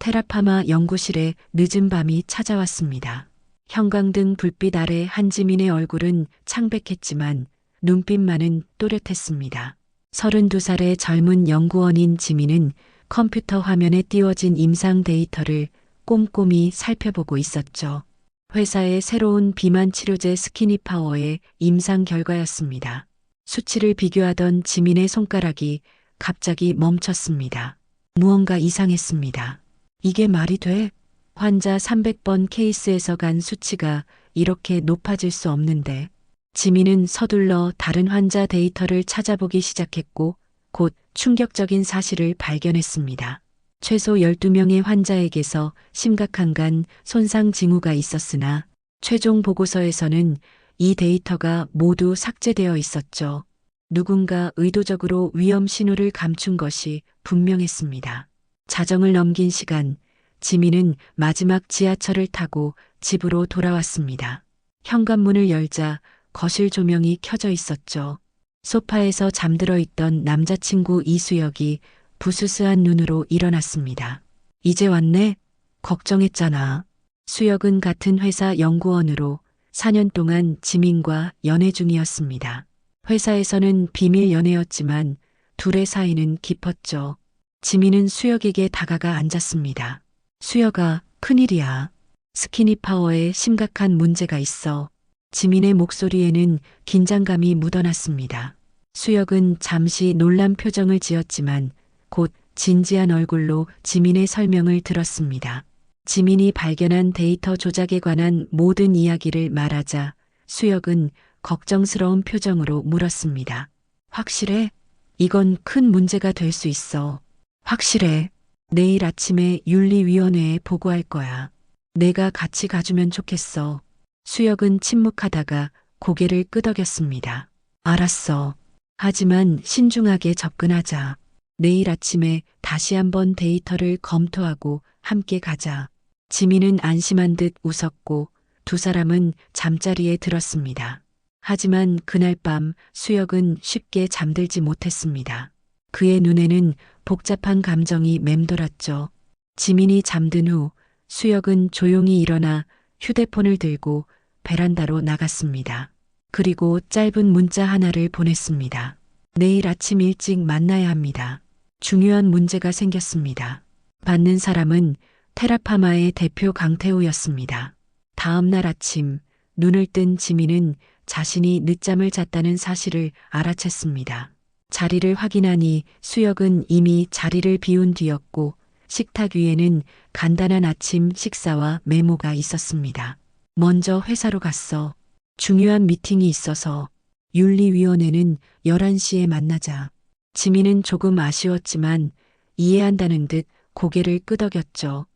테라파마 연구실에 늦은 밤이 찾아왔습니다. 형광등 불빛 아래 한지민의 얼굴은 창백했지만 눈빛만은 또렷했습니다. 32살의 젊은 연구원인 지민은 컴퓨터 화면에 띄워진 임상 데이터를 꼼꼼히 살펴보고 있었죠. 회사의 새로운 비만 치료제 스키니파워의 임상 결과였습니다. 수치를 비교하던 지민의 손가락이 갑자기 멈췄습니다. 무언가 이상했습니다. 이게 말이 돼? 환자 300번 케이스에서 간 수치가 이렇게 높아질 수 없는데. 지민은 서둘러 다른 환자 데이터를 찾아보기 시작했고 곧 충격적인 사실을 발견했습니다. 최소 12명의 환자에게서 심각한 간 손상 징후가 있었으나 최종 보고서에서는 이 데이터가 모두 삭제되어 있었죠. 누군가 의도적으로 위험 신호를 감춘 것이 분명했습니다. 자정을 넘긴 시간, 지민은 마지막 지하철을 타고 집으로 돌아왔습니다. 현관문을 열자 거실 조명이 켜져 있었죠. 소파에서 잠들어 있던 남자친구 이수혁이 부스스한 눈으로 일어났습니다. 이제 왔네? 걱정했잖아. 수혁은 같은 회사 연구원으로 4년 동안 지민과 연애 중이었습니다. 회사에서는 비밀 연애였지만 둘의 사이는 깊었죠. 지민은 수혁에게 다가가 앉았습니다. 수혁아, 큰일이야. 스키니파워에 심각한 문제가 있어. 지민의 목소리에는 긴장감이 묻어났습니다. 수혁은 잠시 놀란 표정을 지었지만 곧 진지한 얼굴로 지민의 설명을 들었습니다. 지민이 발견한 데이터 조작에 관한 모든 이야기를 말하자 수혁은 걱정스러운 표정으로 물었습니다. 확실해? 이건 큰 문제가 될 수 있어. 확실해. 내일 아침에 윤리위원회에 보고할 거야. 내가 같이 가주면 좋겠어. 수혁은 침묵하다가 고개를 끄덕였습니다. 알았어. 하지만 신중하게 접근하자. 내일 아침에 다시 한번 데이터를 검토하고 함께 가자. 지민은 안심한 듯 웃었고 두 사람은 잠자리에 들었습니다. 하지만 그날 밤 수혁은 쉽게 잠들지 못했습니다. 그의 눈에는 복잡한 감정이 맴돌았죠. 지민이 잠든 후 수혁은 조용히 일어나 휴대폰을 들고 베란다로 나갔습니다. 그리고 짧은 문자 하나를 보냈습니다. 내일 아침 일찍 만나야 합니다. 중요한 문제가 생겼습니다. 받는 사람은 테라파마의 대표 강태우였습니다. 다음 날 아침 눈을 뜬 지민은 자신이 늦잠을 잤다는 사실을 알아챘습니다. 자리를 확인하니 수혁은 이미 자리를 비운 뒤였고 식탁 위에는 간단한 아침 식사와 메모가 있었습니다. 먼저 회사로 갔어. 중요한 미팅이 있어서. 윤리위원회는 11시에 만나자. 지민은 조금 아쉬웠지만 이해한다는 듯 고개를 끄덕였죠.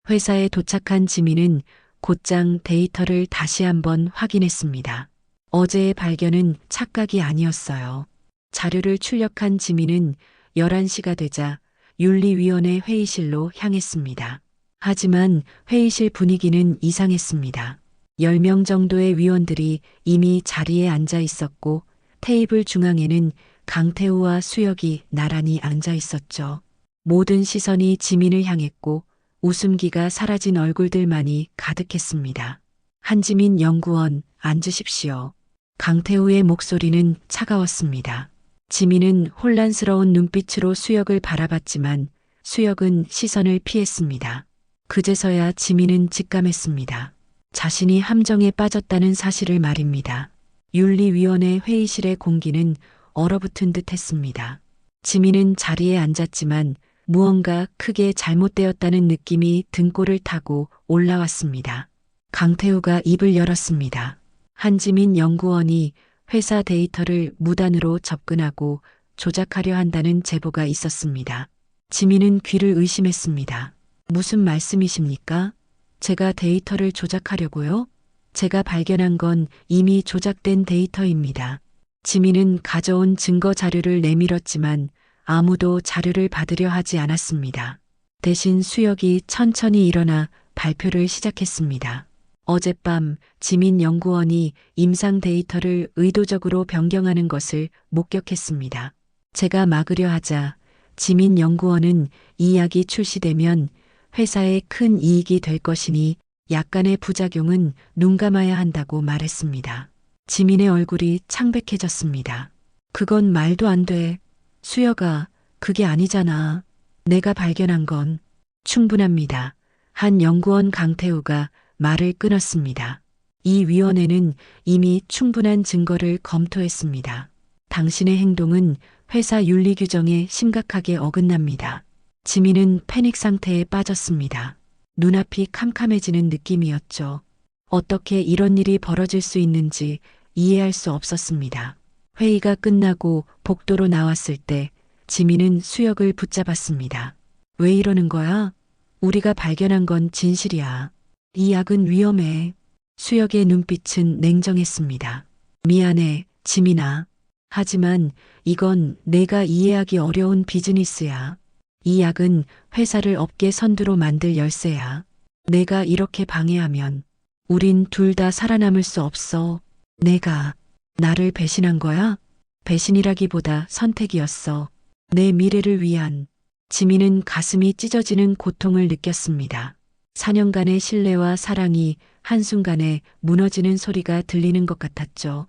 회사에 도착한 지민은 곧장 데이터를 다시 한번 확인했습니다. 어제의 발견은 착각이 아니었어요. 자료를 출력한 지민은 11시가 되자 윤리위원회 회의실로 향했습니다. 하지만 회의실 분위기는 이상했습니다. 10명 정도의 위원들이 이미 자리에 앉아 있었고 테이블 중앙에는 강태우와 수혁이 나란히 앉아 있었죠. 모든 시선이 지민을 향했고 웃음기가 사라진 얼굴들만이 가득했습니다. 한지민 연구원, 앉으십시오. 강태우의 목소리는 차가웠습니다. 지민은 혼란스러운 눈빛으로 수혁을 바라봤지만 수혁은 시선을 피했습니다. 그제서야 지민은 직감했습니다. 자신이 함정에 빠졌다는 사실을 말입니다. 윤리위원회 회의실의 공기는 얼어붙은 듯 했습니다. 지민은 자리에 앉았지만 무언가 크게 잘못되었다는 느낌이 등골을 타고 올라왔습니다. 강태우가 입을 열었습니다. 한지민 연구원이 회사 데이터를 무단으로 접근하고 조작하려 한다는 제보가 있었습니다. 지민은 귀를 의심했습니다. 무슨 말씀이십니까? 제가 데이터를 조작하려고요? 제가 발견한 건 이미 조작된 데이터입니다. 지민은 가져온 증거 자료를 내밀었지만 아무도 자료를 받으려 하지 않았습니다. 대신 수혁이 천천히 일어나 발표를 시작했습니다. 어젯밤 지민 연구원이 임상 데이터를 의도적으로 변경하는 것을 목격했습니다. 제가 막으려 하자 지민 연구원은 이 약이 출시되면 회사에 큰 이익이 될 것이니 약간의 부작용은 눈 감아야 한다고 말했습니다. 지민의 얼굴이 창백해졌습니다. 그건 말도 안 돼. 수혁아, 그게 아니잖아. 내가 발견한 건 충분합니다. 한 연구원 강태우가 말을 끊었습니다. 이 위원회는 이미 충분한 증거를 검토했습니다. 당신의 행동은 회사 윤리 규정에 심각하게 어긋납니다. 지민은 패닉 상태에 빠졌습니다. 눈앞이 캄캄해지는 느낌이었죠. 어떻게 이런 일이 벌어질 수 있는지 이해할 수 없었습니다. 회의가 끝나고 복도로 나왔을 때 지민은 수혁을 붙잡았습니다. 왜 이러는 거야? 우리가 발견한 건 진실이야. 이 약은 위험해. 수혁의 눈빛은 냉정했습니다. 미안해, 지민아. 하지만 이건 내가 이해하기 어려운 비즈니스야. 이 약은 회사를 업계 선두로 만들 열쇠야. 내가 이렇게 방해하면 우린 둘 다 살아남을 수 없어. 내가 나를 배신한 거야? 배신이라기보다 선택이었어. 내 미래를 위한. 지민은 가슴이 찢어지는 고통을 느꼈습니다. 4년간의 신뢰와 사랑이 한순간에 무너지는 소리가 들리는 것 같았죠.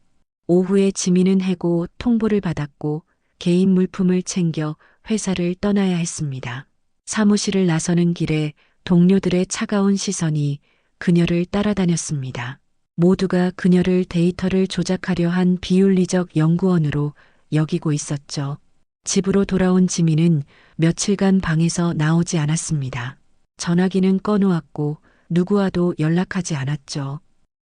오후에 지민은 해고 통보를 받았고 개인 물품을 챙겨 회사를 떠나야 했습니다. 사무실을 나서는 길에 동료들의 차가운 시선이 그녀를 따라다녔습니다. 모두가 그녀를 데이터를 조작하려 한 비윤리적 연구원으로 여기고 있었죠. 집으로 돌아온 지민은 며칠간 방에서 나오지 않았습니다. 전화기는 꺼놓았고 누구와도 연락하지 않았죠.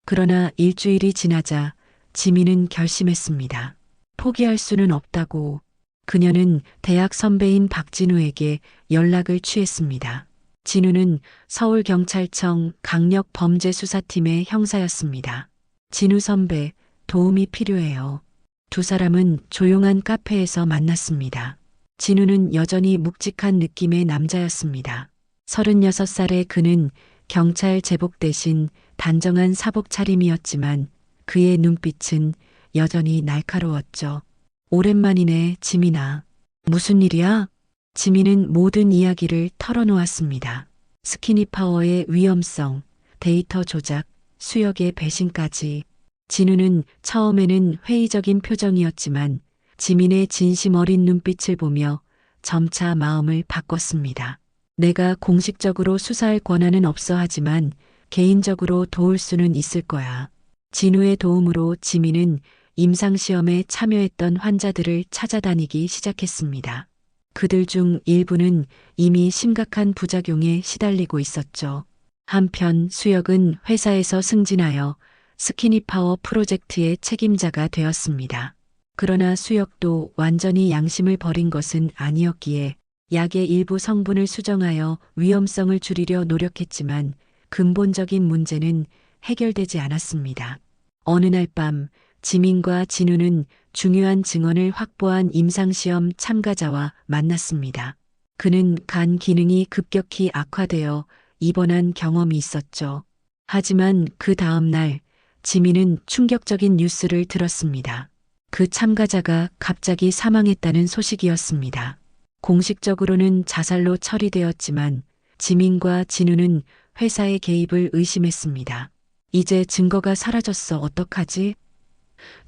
그러나 일주일이 지나자 지민은 결심했습니다. 포기할 수는 없다고. 그녀는 대학 선배인 박진우에게 연락을 취했습니다. 진우는 서울경찰청 강력범죄수사팀의 형사였습니다. 진우 선배, 도움이 필요해요. 두 사람은 조용한 카페에서 만났습니다. 진우는 여전히 묵직한 느낌의 남자였습니다. 36살의 그는 경찰 제복 대신 단정한 사복 차림이었지만 그의 눈빛은 여전히 날카로웠죠. 오랜만이네, 지민아. 무슨 일이야? 지민은 모든 이야기를 털어놓았습니다. 스키니 파워의 위험성, 데이터 조작, 수혁의 배신까지. 진우는 처음에는 회의적인 표정이었지만 지민의 진심 어린 눈빛을 보며 점차 마음을 바꿨습니다. 내가 공식적으로 수사할 권한은 없어 하지만 개인적으로 도울 수는 있을 거야. 진우의 도움으로 지민은 임상시험에 참여했던 환자들을 찾아다니기 시작했습니다. 그들 중 일부는 이미 심각한 부작용에 시달리고 있었죠. 한편 수혁은 회사에서 승진하여 스키니파워 프로젝트의 책임자가 되었습니다. 그러나 수혁도 완전히 양심을 버린 것은 아니었기에 약의 일부 성분을 수정하여 위험성을 줄이려 노력했지만 근본적인 문제는 해결되지 않았습니다. 어느 날 밤 지민과 진우는 중요한 증언을 확보한 임상시험 참가자와 만났습니다. 그는 간 기능이 급격히 악화되어 입원한 경험이 있었죠. 하지만 그 다음 날 지민은 충격적인 뉴스를 들었습니다. 그 참가자가 갑자기 사망했다는 소식이었습니다. 공식적으로는 자살로 처리되었지만 지민과 진우는 회사의 개입을 의심했습니다. 이제 증거가 사라졌어, 어떡하지?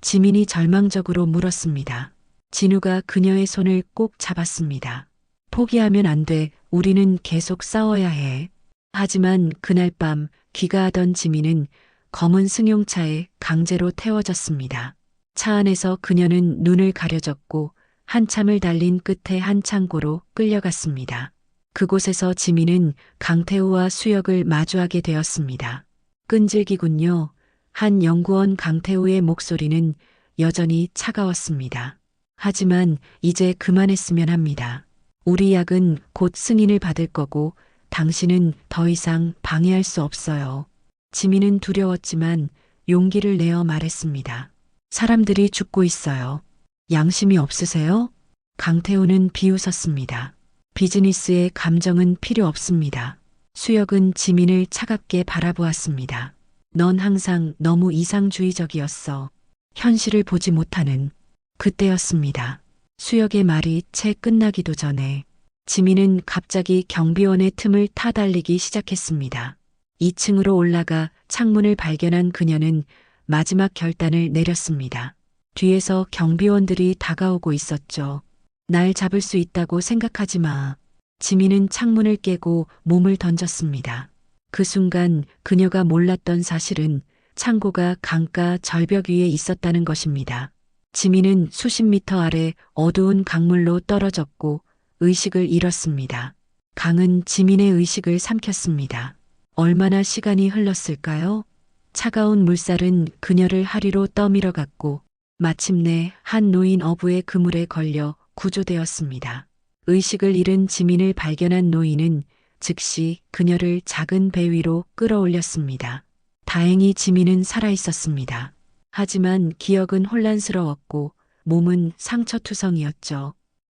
지민이 절망적으로 물었습니다. 진우가 그녀의 손을 꼭 잡았습니다. 포기하면 안 돼. 우리는 계속 싸워야 해. 하지만 그날 밤 귀가하던 지민은 검은 승용차에 강제로 태워졌습니다. 차 안에서 그녀는 눈을 가려졌고 한참을 달린 끝에 한 창고로 끌려갔습니다. 그곳에서 지민은 강태우와 수혁을 마주하게 되었습니다. 끈질기군요. 한 연구원 강태우의 목소리는 여전히 차가웠습니다. 하지만 이제 그만했으면 합니다. 우리 약은 곧 승인을 받을 거고 당신은 더 이상 방해할 수 없어요. 지민은 두려웠지만 용기를 내어 말했습니다. 사람들이 죽고 있어요. 양심이 없으세요? 강태우는 비웃었습니다. 비즈니스에 감정은 필요 없습니다. 수혁은 지민을 차갑게 바라보았습니다. 넌 항상 너무 이상주의적이었어. 현실을 보지 못하는. 그때였습니다. 수혁의 말이 채 끝나기도 전에 지민은 갑자기 경비원의 틈을 타달리기 시작했습니다. 2층으로 올라가 창문을 발견한 그녀는 마지막 결단을 내렸습니다. 뒤에서 경비원들이 다가오고 있었죠. 날 잡을 수 있다고 생각하지 마. 지민은 창문을 깨고 몸을 던졌습니다. 그 순간 그녀가 몰랐던 사실은 창고가 강가 절벽 위에 있었다는 것입니다. 지민은 수십 미터 아래 어두운 강물로 떨어졌고 의식을 잃었습니다. 강은 지민의 의식을 삼켰습니다. 얼마나 시간이 흘렀을까요? 차가운 물살은 그녀를 하리로 떠밀어 갔고 마침내 한 노인 어부의 그물에 걸려 구조되었습니다. 의식을 잃은 지민을 발견한 노인은 즉시 그녀를 작은 배 위로 끌어올렸습니다. 다행히 지민은 살아 있었습니다. 하지만 기억은 혼란스러웠고 몸은 상처투성이었죠.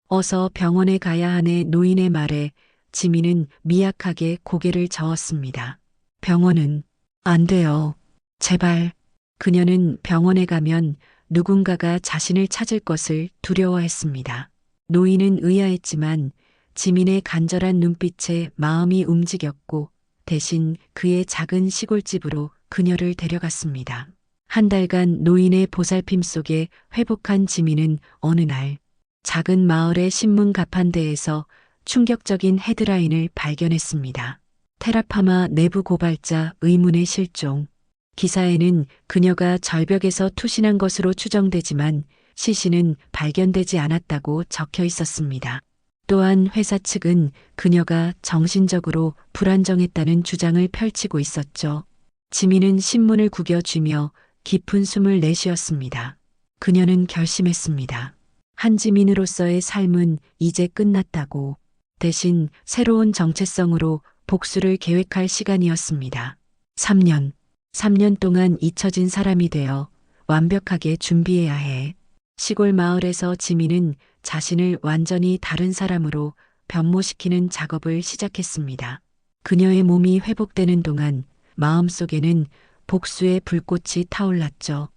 어서 병원에 가야 하네 노인의 말에 지민은 미약하게 고개를 저었습니다. 병원은 안 돼요. 제발. 그녀는 병원에 가면 누군가가 자신을 찾을 것을 두려워했습니다. 노인은 의아했지만 지민의 간절한 눈빛에 마음이 움직였고 대신 그의 작은 시골집으로 그녀를 데려갔습니다. 한 달간 노인의 보살핌 속에 회복한 지민은 어느 날 작은 마을의 신문 가판대에서 충격적인 헤드라인을 발견했습니다. 테라파마 내부 고발자 의문의 실종. 기사에는 그녀가 절벽에서 투신한 것으로 추정되지만 시신은 발견되지 않았다고 적혀 있었습니다. 또한 회사 측은 그녀가 정신적으로 불안정했다는 주장을 펼치고 있었죠. 지민은 신문을 구겨쥐며 깊은 숨을 내쉬었습니다. 그녀는 결심했습니다. 한지민으로서의 삶은 이제 끝났다고. 대신 새로운 정체성으로 복수를 계획할 시간이었습니다. 3년 동안 잊혀진 사람이 되어 완벽하게 준비해야 해. 시골 마을에서 지민은 자신을 완전히 다른 사람으로 변모시키는 작업을 시작했습니다. 그녀의 몸이 회복되는 동안 마음속에는 복수의 불꽃이 타올랐죠.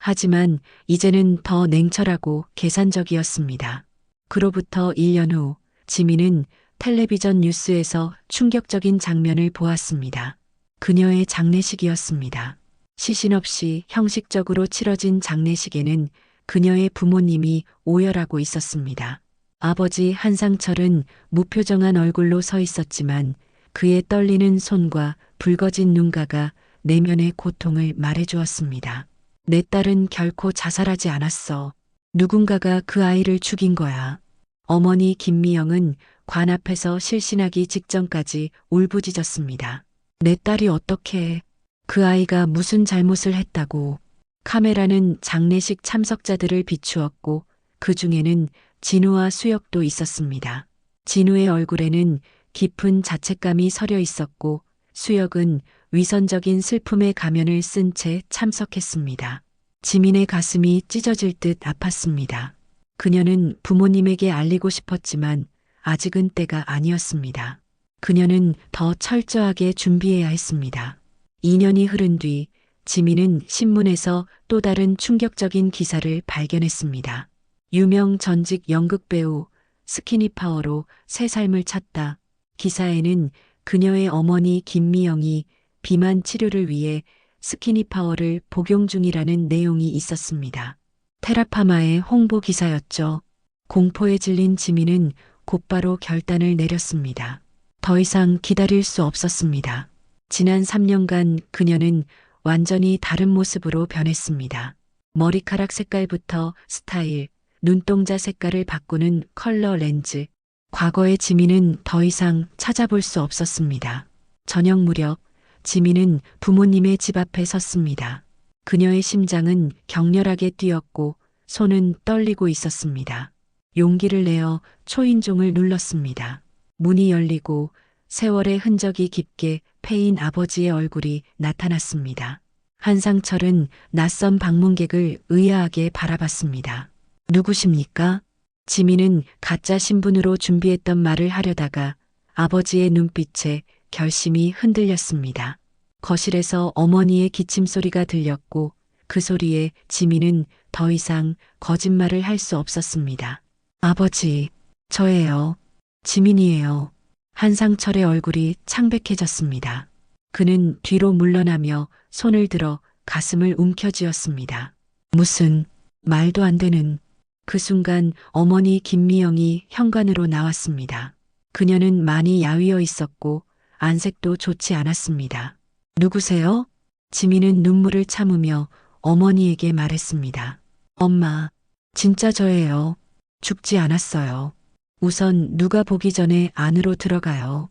하지만 이제는 더 냉철하고 계산적이었습니다. 그로부터 1년 후 지민은 텔레비전 뉴스에서 충격적인 장면을 보았습니다. 그녀의 장례식이었습니다. 시신 없이 형식적으로 치러진 장례식에는 그녀의 부모님이 오열하고 있었습니다. 아버지 한상철은 무표정한 얼굴로 서 있었지만 그의 떨리는 손과 붉어진 눈가가 내면의 고통을 말해주었습니다. 내 딸은 결코 자살하지 않았어. 누군가가 그 아이를 죽인 거야. 어머니 김미영은 관 앞에서 실신하기 직전까지 울부짖었습니다. 내 딸이 어떻게 그 아이가 무슨 잘못을 했다고. 카메라는 장례식 참석자들을 비추었고 그 중에는 진우와 수혁도 있었습니다. 진우의 얼굴에는 깊은 자책감이 서려 있었고 수혁은 위선적인 슬픔의 가면을 쓴 채 참석했습니다. 지민의 가슴이 찢어질 듯 아팠습니다. 그녀는 부모님에게 알리고 싶었지만 아직은 때가 아니었습니다. 그녀는 더 철저하게 준비해야 했습니다. 2년이 흐른 뒤 지민은 신문에서 또 다른 충격적인 기사를 발견했습니다. 유명 전직 연극배우 스키니파워로 새 삶을 찾다. 기사에는 그녀의 어머니 김미영이 비만 치료를 위해 스키니파워를 복용 중이라는 내용이 있었습니다. 테라파마의 홍보 기사였죠. 공포에 질린 지민은 곧바로 결단을 내렸습니다. 더 이상 기다릴 수 없었습니다. 지난 3년간 그녀는 완전히 다른 모습으로 변했습니다. 머리카락 색깔부터 스타일, 눈동자 색깔을 바꾸는 컬러 렌즈. 과거의 지민은 더 이상 찾아볼 수 없었습니다. 저녁 무렵 지민은 부모님의 집 앞에 섰습니다. 그녀의 심장은 격렬하게 뛰었고 손은 떨리고 있었습니다. 용기를 내어 초인종을 눌렀습니다. 문이 열리고 세월의 흔적이 깊게 패인 아버지의 얼굴이 나타났습니다. 한상철은 낯선 방문객을 의아하게 바라봤습니다. 누구십니까? 지민은 가짜 신분으로 준비했던 말을 하려다가 아버지의 눈빛에 결심이 흔들렸습니다. 거실에서 어머니의 기침 소리가 들렸고 그 소리에 지민은 더 이상 거짓말을 할 수 없었습니다. 아버지, 저예요. 지민이에요. 한상철의 얼굴이 창백해졌습니다. 그는 뒤로 물러나며 손을 들어 가슴을 움켜쥐었습니다. 무슨 말도 안 되는. 그 순간 어머니 김미영이 현관으로 나왔습니다. 그녀는 많이 야위어 있었고 안색도 좋지 않았습니다. 누구세요? 지민은 눈물을 참으며 어머니에게 말했습니다. 엄마, 진짜 저예요. 죽지 않았어요. 우선 누가 보기 전에 안으로 들어가요.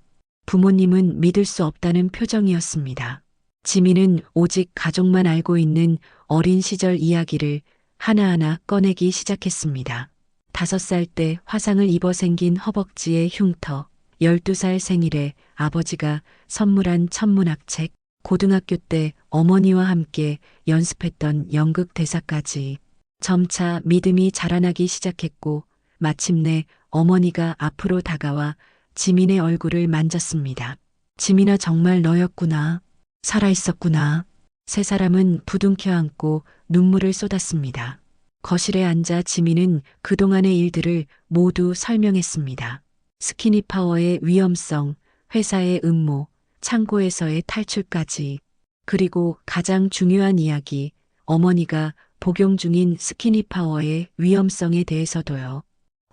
부모님은 믿을 수 없다는 표정이었습니다. 지민은 오직 가족만 알고 있는 어린 시절 이야기를 하나하나 꺼내기 시작했습니다. 5살 때 화상을 입어 생긴 허벅지의 흉터, 12살 생일에 아버지가 선물한 천문학책, 고등학교 때 어머니와 함께 연습했던 연극 대사까지 점차 믿음이 자라나기 시작했고 마침내 어머니가 앞으로 다가와 지민의 얼굴을 만졌습니다. 지민아, 정말 너였구나. 살아있었구나. 세 사람은 부둥켜 안고 눈물을 쏟았습니다. 거실에 앉아 지민은 그동안의 일들을 모두 설명했습니다. 스키니 파워의 위험성, 회사의 음모, 창고에서의 탈출까지. 그리고 가장 중요한 이야기, 어머니가 복용 중인 스키니 파워의 위험성에 대해서도요.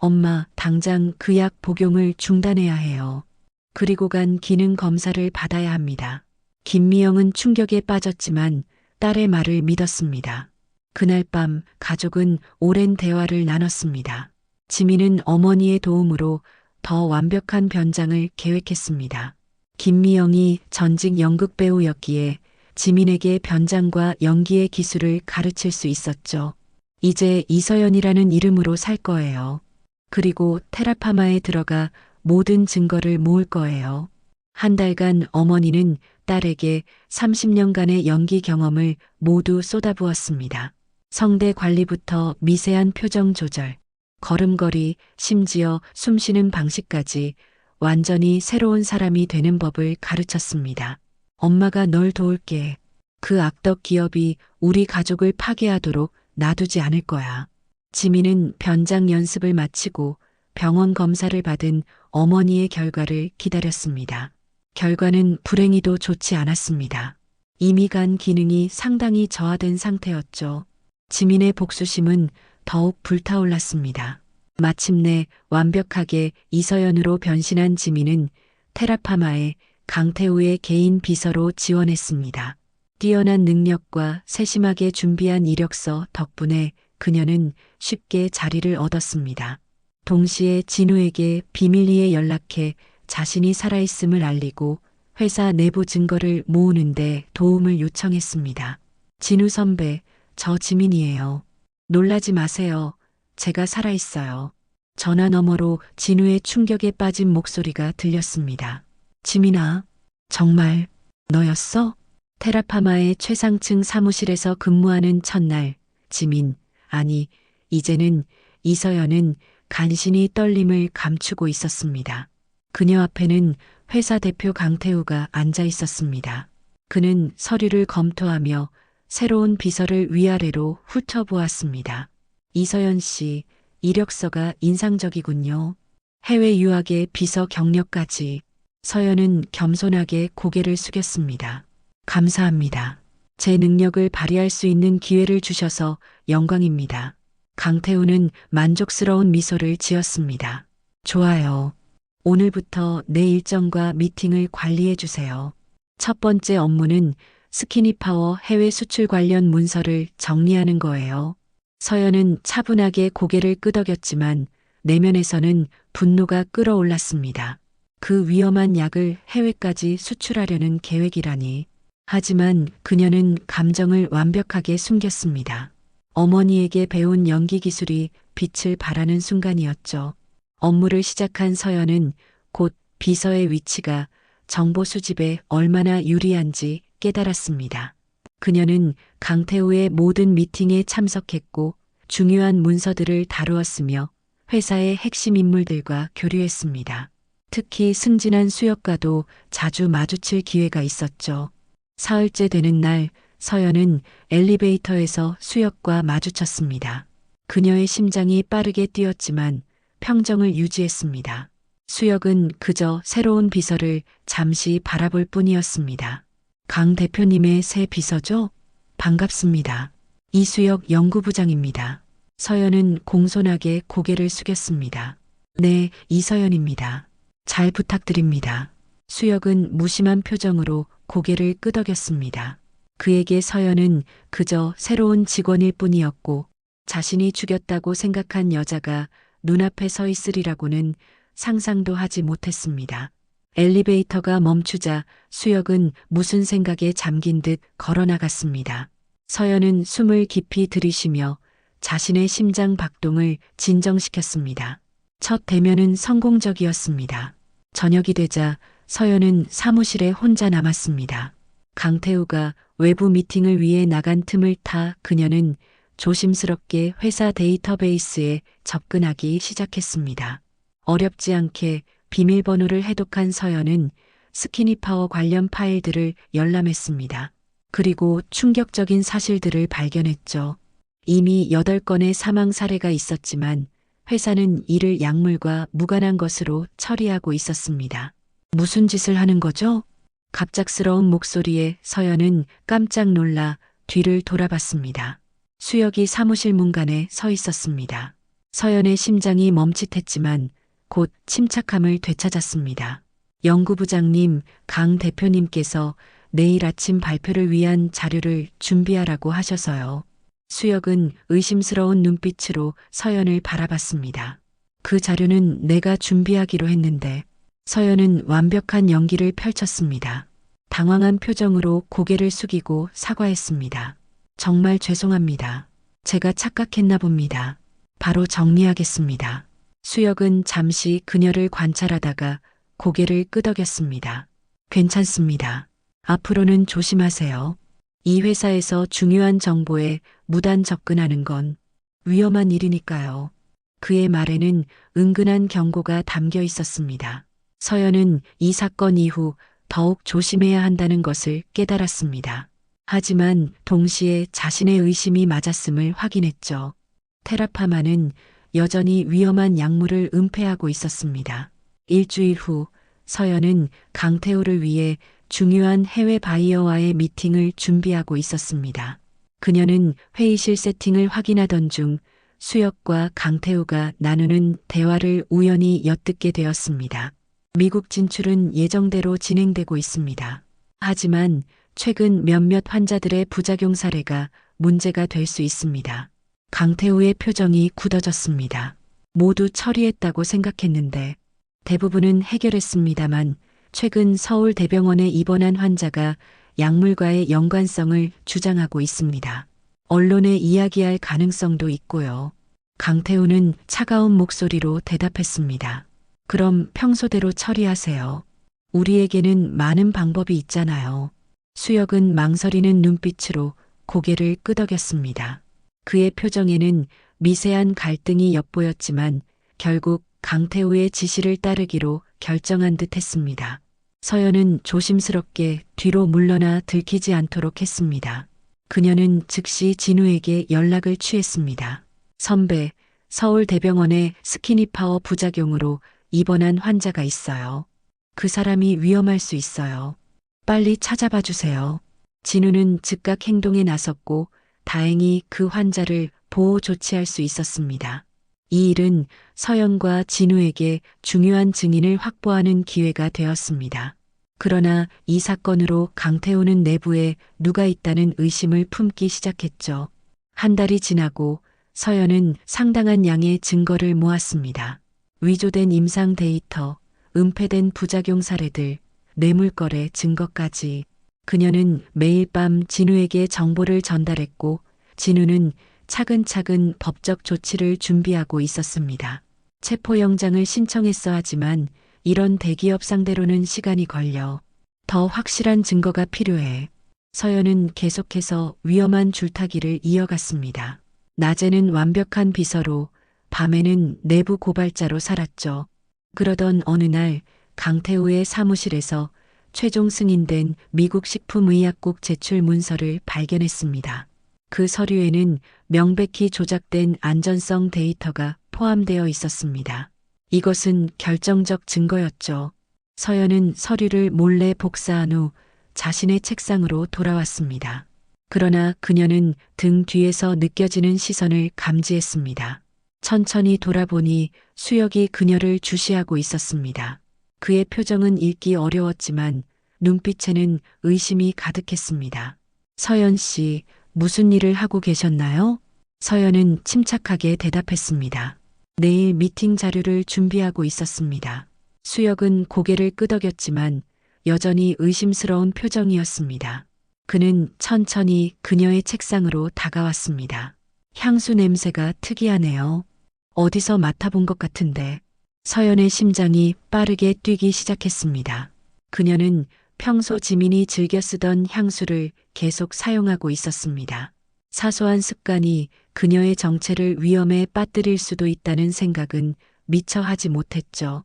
엄마, 당장 그 약 복용을 중단해야 해요. 그리고 간 기능 검사를 받아야 합니다. 김미영은 충격에 빠졌지만 딸의 말을 믿었습니다. 그날 밤 가족은 오랜 대화를 나눴습니다. 지민은 어머니의 도움으로 더 완벽한 변장을 계획했습니다. 김미영이 전직 연극 배우였기에 지민에게 변장과 연기의 기술을 가르칠 수 있었죠. 이제 이서연이라는 이름으로 살 거예요. 그리고 테라파마에 들어가 모든 증거를 모을 거예요. 한 달간 어머니는 딸에게 30년간의 연기 경험을 모두 쏟아부었습니다. 성대 관리부터 미세한 표정 조절, 걸음걸이, 심지어 숨쉬는 방식까지 완전히 새로운 사람이 되는 법을 가르쳤습니다. 엄마가 널 도울게. 그 악덕 기업이 우리 가족을 파괴하도록 놔두지 않을 거야. 지민은 변장 연습을 마치고 병원 검사를 받은 어머니의 결과를 기다렸습니다. 결과는 불행히도 좋지 않았습니다. 이미 간 기능이 상당히 저하된 상태였죠. 지민의 복수심은 더욱 불타올랐습니다. 마침내 완벽하게 이서연으로 변신한 지민은 테라파마에 강태우의 개인 비서로 지원했습니다. 뛰어난 능력과 세심하게 준비한 이력서 덕분에 그녀는 쉽게 자리를 얻었습니다. 동시에 진우에게 비밀리에 연락해 자신이 살아있음을 알리고 회사 내부 증거를 모으는데 도움을 요청했습니다. 진우 선배, 저 지민이에요. 놀라지 마세요. 제가 살아있어요. 전화 너머로 진우의 충격에 빠진 목소리가 들렸습니다. 지민아, 정말 너였어? 테라파마의 최상층 사무실에서 근무하는 첫날, 지민, 아니, 이제는 이서연은 간신히 떨림을 감추고 있었습니다. 그녀 앞에는 회사 대표 강태우가 앉아 있었습니다. 그는 서류를 검토하며 새로운 비서를 위아래로 훑어보았습니다. 이서연 씨, 이력서가 인상적이군요. 해외 유학의 비서 경력까지. 서연은 겸손하게 고개를 숙였습니다. 감사합니다. 제 능력을 발휘할 수 있는 기회를 주셔서 영광입니다. 강태우는 만족스러운 미소를 지었습니다. 좋아요. 오늘부터 내 일정과 미팅을 관리해 주세요. 첫 번째 업무는 스키니파워 해외 수출 관련 문서를 정리하는 거예요. 서연은 차분하게 고개를 끄덕였지만 내면에서는 분노가 끓어올랐습니다. 그 위험한 약을 해외까지 수출하려는 계획이라니. 하지만 그녀는 감정을 완벽하게 숨겼습니다. 어머니에게 배운 연기 기술이 빛을 발하는 순간이었죠. 업무를 시작한 서연은 곧 비서의 위치가 정보 수집에 얼마나 유리한지 깨달았습니다. 그녀는 강태우의 모든 미팅에 참석했고 중요한 문서들을 다루었으며 회사의 핵심 인물들과 교류했습니다. 특히 승진한 수역과도 자주 마주칠 기회가 있었죠. 사흘째 되는 날 서연은 엘리베이터에서 수역과 마주쳤습니다. 그녀의 심장이 빠르게 뛰었지만 평정을 유지했습니다. 수혁은 그저 새로운 비서를 잠시 바라볼 뿐이었습니다. 강 대표님의 새 비서죠? 반갑습니다. 이수혁 연구부장입니다. 서연은 공손하게 고개를 숙였습니다. 네, 이서연입니다. 잘 부탁드립니다. 수혁은 무심한 표정으로 고개를 끄덕였습니다. 그에게 서연은 그저 새로운 직원일 뿐이었고 자신이 죽였다고 생각한 여자가 눈앞에 서 있으리라고는 상상도 하지 못했습니다. 엘리베이터가 멈추자 수혁은 무슨 생각에 잠긴 듯 걸어 나갔습니다. 서연은 숨을 깊이 들이쉬며 자신의 심장 박동을 진정시켰습니다. 첫 대면은 성공적이었습니다. 저녁이 되자 서연은 사무실에 혼자 남았습니다. 강태우가 외부 미팅을 위해 나간 틈을 타 그녀는 조심스럽게 회사 데이터베이스에 접근하기 시작했습니다. 어렵지 않게 비밀번호를 해독한 서연은 스키니파워 관련 파일들을 열람했습니다. 그리고 충격적인 사실들을 발견했죠. 이미 8건의 사망 사례가 있었지만 회사는 이를 약물과 무관한 것으로 처리하고 있었습니다. 무슨 짓을 하는 거죠? 갑작스러운 목소리에 서연은 깜짝 놀라 뒤를 돌아봤습니다. 수혁이 사무실 문간에 서 있었습니다. 서연의 심장이 멈칫했지만 곧 침착함을 되찾았습니다. 연구부장님, 강 대표님께서 내일 아침 발표를 위한 자료를 준비하라고 하셔서요. 수혁은 의심스러운 눈빛으로 서연을 바라봤습니다. 그 자료는 내가 준비하기로 했는데 서연은 완벽한 연기를 펼쳤습니다. 당황한 표정으로 고개를 숙이고 사과했습니다. 정말 죄송합니다. 제가 착각했나 봅니다. 바로 정리하겠습니다. 수혁은 잠시 그녀를 관찰하다가 고개를 끄덕였습니다. 괜찮습니다. 앞으로는 조심하세요. 이 회사에서 중요한 정보에 무단 접근하는 건 위험한 일이니까요. 그의 말에는 은근한 경고가 담겨 있었습니다. 서연은 이 사건 이후 더욱 조심해야 한다는 것을 깨달았습니다. 하지만 동시에 자신의 의심이 맞았음을 확인했죠. 테라파마는 여전히 위험한 약물을 은폐하고 있었습니다. 일주일 후 서연은 강태우를 위해 중요한 해외 바이어와의 미팅을 준비하고 있었습니다. 그녀는 회의실 세팅을 확인하던 중 수혁과 강태우가 나누는 대화를 우연히 엿듣게 되었습니다. 미국 진출은 예정대로 진행되고 있습니다. 하지만 최근 몇몇 환자들의 부작용 사례가 문제가 될 수 있습니다. 강태우의 표정이 굳어졌습니다. 모두 처리했다고 생각했는데 대부분은 해결했습니다만 최근 서울 대병원에 입원한 환자가 약물과의 연관성을 주장하고 있습니다. 언론에 이야기할 가능성도 있고요. 강태우는 차가운 목소리로 대답했습니다. 그럼 평소대로 처리하세요. 우리에게는 많은 방법이 있잖아요. 수혁은 망설이는 눈빛으로 고개를 끄덕였습니다. 그의 표정에는 미세한 갈등이 엿보였지만 결국 강태우의 지시를 따르기로 결정한 듯 했습니다. 서연은 조심스럽게 뒤로 물러나 들키지 않도록 했습니다. 그녀는 즉시 진우에게 연락을 취했습니다. 선배, 서울대병원에 스키니파워 부작용으로 입원한 환자가 있어요. 그 사람이 위험할 수 있어요. 빨리 찾아봐 주세요. 진우는 즉각 행동에 나섰고 다행히 그 환자를 보호 조치할 수 있었습니다. 이 일은 서연과 진우에게 중요한 증인을 확보하는 기회가 되었습니다. 그러나 이 사건으로 강태우는 내부에 누가 있다는 의심을 품기 시작했죠. 한 달이 지나고 서연은 상당한 양의 증거를 모았습니다. 위조된 임상 데이터, 은폐된 부작용 사례들, 뇌물거래 증거까지. 그녀는 매일 밤 진우에게 정보를 전달했고 진우는 차근차근 법적 조치를 준비하고 있었습니다. 체포영장을 신청했어 하지만 이런 대기업 상대로는 시간이 걸려 더 확실한 증거가 필요해. 서연은 계속해서 위험한 줄타기를 이어갔습니다. 낮에는 완벽한 비서로 밤에는 내부 고발자로 살았죠. 그러던 어느 날 강태우의 사무실에서 최종 승인된 미국 식품의약국 제출 문서를 발견했습니다. 그 서류에는 명백히 조작된 안전성 데이터가 포함되어 있었습니다. 이것은 결정적 증거였죠. 서연은 서류를 몰래 복사한 후 자신의 책상으로 돌아왔습니다. 그러나 그녀는 등 뒤에서 느껴지는 시선을 감지했습니다. 천천히 돌아보니 수혁이 그녀를 주시하고 있었습니다. 그의 표정은 읽기 어려웠지만 눈빛에는 의심이 가득했습니다. 서연 씨, 무슨 일을 하고 계셨나요? 서연은 침착하게 대답했습니다. 내일 미팅 자료를 준비하고 있었습니다. 수혁은 고개를 끄덕였지만 여전히 의심스러운 표정이었습니다. 그는 천천히 그녀의 책상으로 다가왔습니다. 향수 냄새가 특이하네요. 어디서 맡아본 것 같은데. 서연의 심장이 빠르게 뛰기 시작했습니다. 그녀는 평소 지민이 즐겨 쓰던 향수를 계속 사용하고 있었습니다. 사소한 습관이 그녀의 정체를 위험에 빠뜨릴 수도 있다는 생각은 미처 하지 못했죠.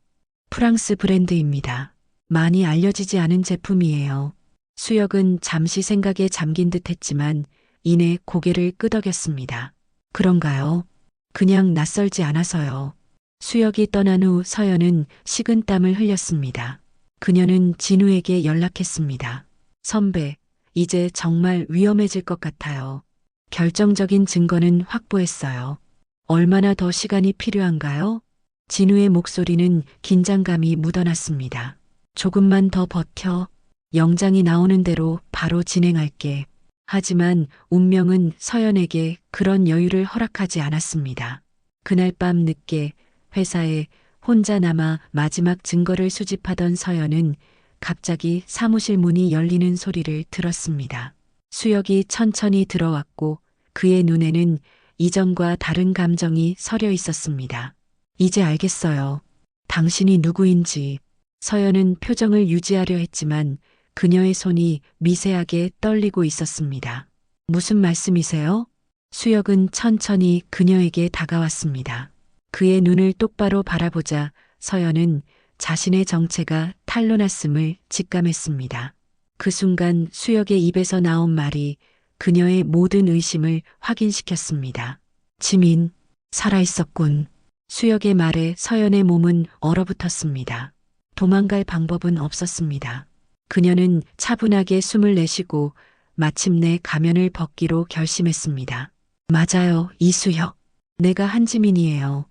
프랑스 브랜드입니다. 많이 알려지지 않은 제품이에요. 수혁은 잠시 생각에 잠긴 듯 했지만 이내 고개를 끄덕였습니다. 그런가요? 그냥 낯설지 않아서요. 수혁이 떠난 후 서연은 식은땀을 흘렸습니다. 그녀는 진우에게 연락했습니다. 선배, 이제 정말 위험해질 것 같아요. 결정적인 증거는 확보했어요. 얼마나 더 시간이 필요한가요? 진우의 목소리는 긴장감이 묻어났습니다. 조금만 더 버텨. 영장이 나오는 대로 바로 진행할게. 하지만 운명은 서연에게 그런 여유를 허락하지 않았습니다. 그날 밤 늦게 회사에 혼자 남아 마지막 증거를 수집하던 서연은 갑자기 사무실 문이 열리는 소리를 들었습니다. 수혁이 천천히 들어왔고 그의 눈에는 이전과 다른 감정이 서려 있었습니다. 이제 알겠어요. 당신이 누구인지. 서연은 표정을 유지하려 했지만 그녀의 손이 미세하게 떨리고 있었습니다. 무슨 말씀이세요? 수혁은 천천히 그녀에게 다가왔습니다. 그의 눈을 똑바로 바라보자 서연은 자신의 정체가 탄로났음을 직감했습니다. 그 순간 수혁의 입에서 나온 말이 그녀의 모든 의심을 확인시켰습니다. 지민, 살아있었군. 수혁의 말에 서연의 몸은 얼어붙었습니다. 도망갈 방법은 없었습니다. 그녀는 차분하게 숨을 내쉬고 마침내 가면을 벗기로 결심했습니다. 맞아요, 이수혁. 내가 한지민이에요.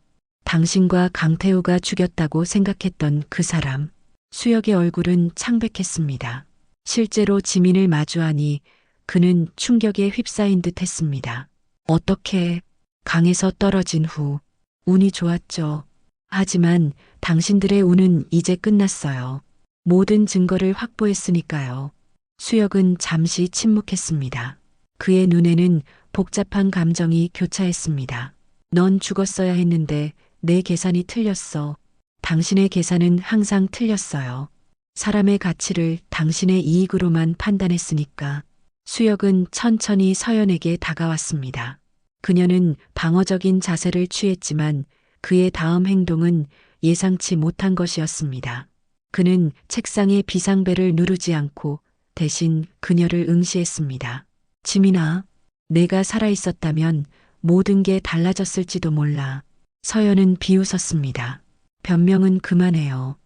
당신과 강태우가 죽였다고 생각했던 그 사람. 수혁의 얼굴은 창백했습니다. 실제로 지민을 마주하니 그는 충격에 휩싸인 듯 했습니다. 어떻게 강에서 떨어진 후 운이 좋았죠. 하지만 당신들의 운은 이제 끝났어요. 모든 증거를 확보했으니까요. 수혁은 잠시 침묵했습니다. 그의 눈에는 복잡한 감정이 교차했습니다. 넌 죽었어야 했는데 내 계산이 틀렸어. 당신의 계산은 항상 틀렸어요. 사람의 가치를 당신의 이익으로만 판단했으니까. 수혁은 천천히 서연에게 다가왔습니다. 그녀는 방어적인 자세를 취했지만 그의 다음 행동은 예상치 못한 것이었습니다. 그는 책상의 비상벨을 누르지 않고 대신 그녀를 응시했습니다. 지민아, 내가 살아있었다면 모든 게 달라졌을지도 몰라. 서연은 비웃었습니다. 변명은 그만해요.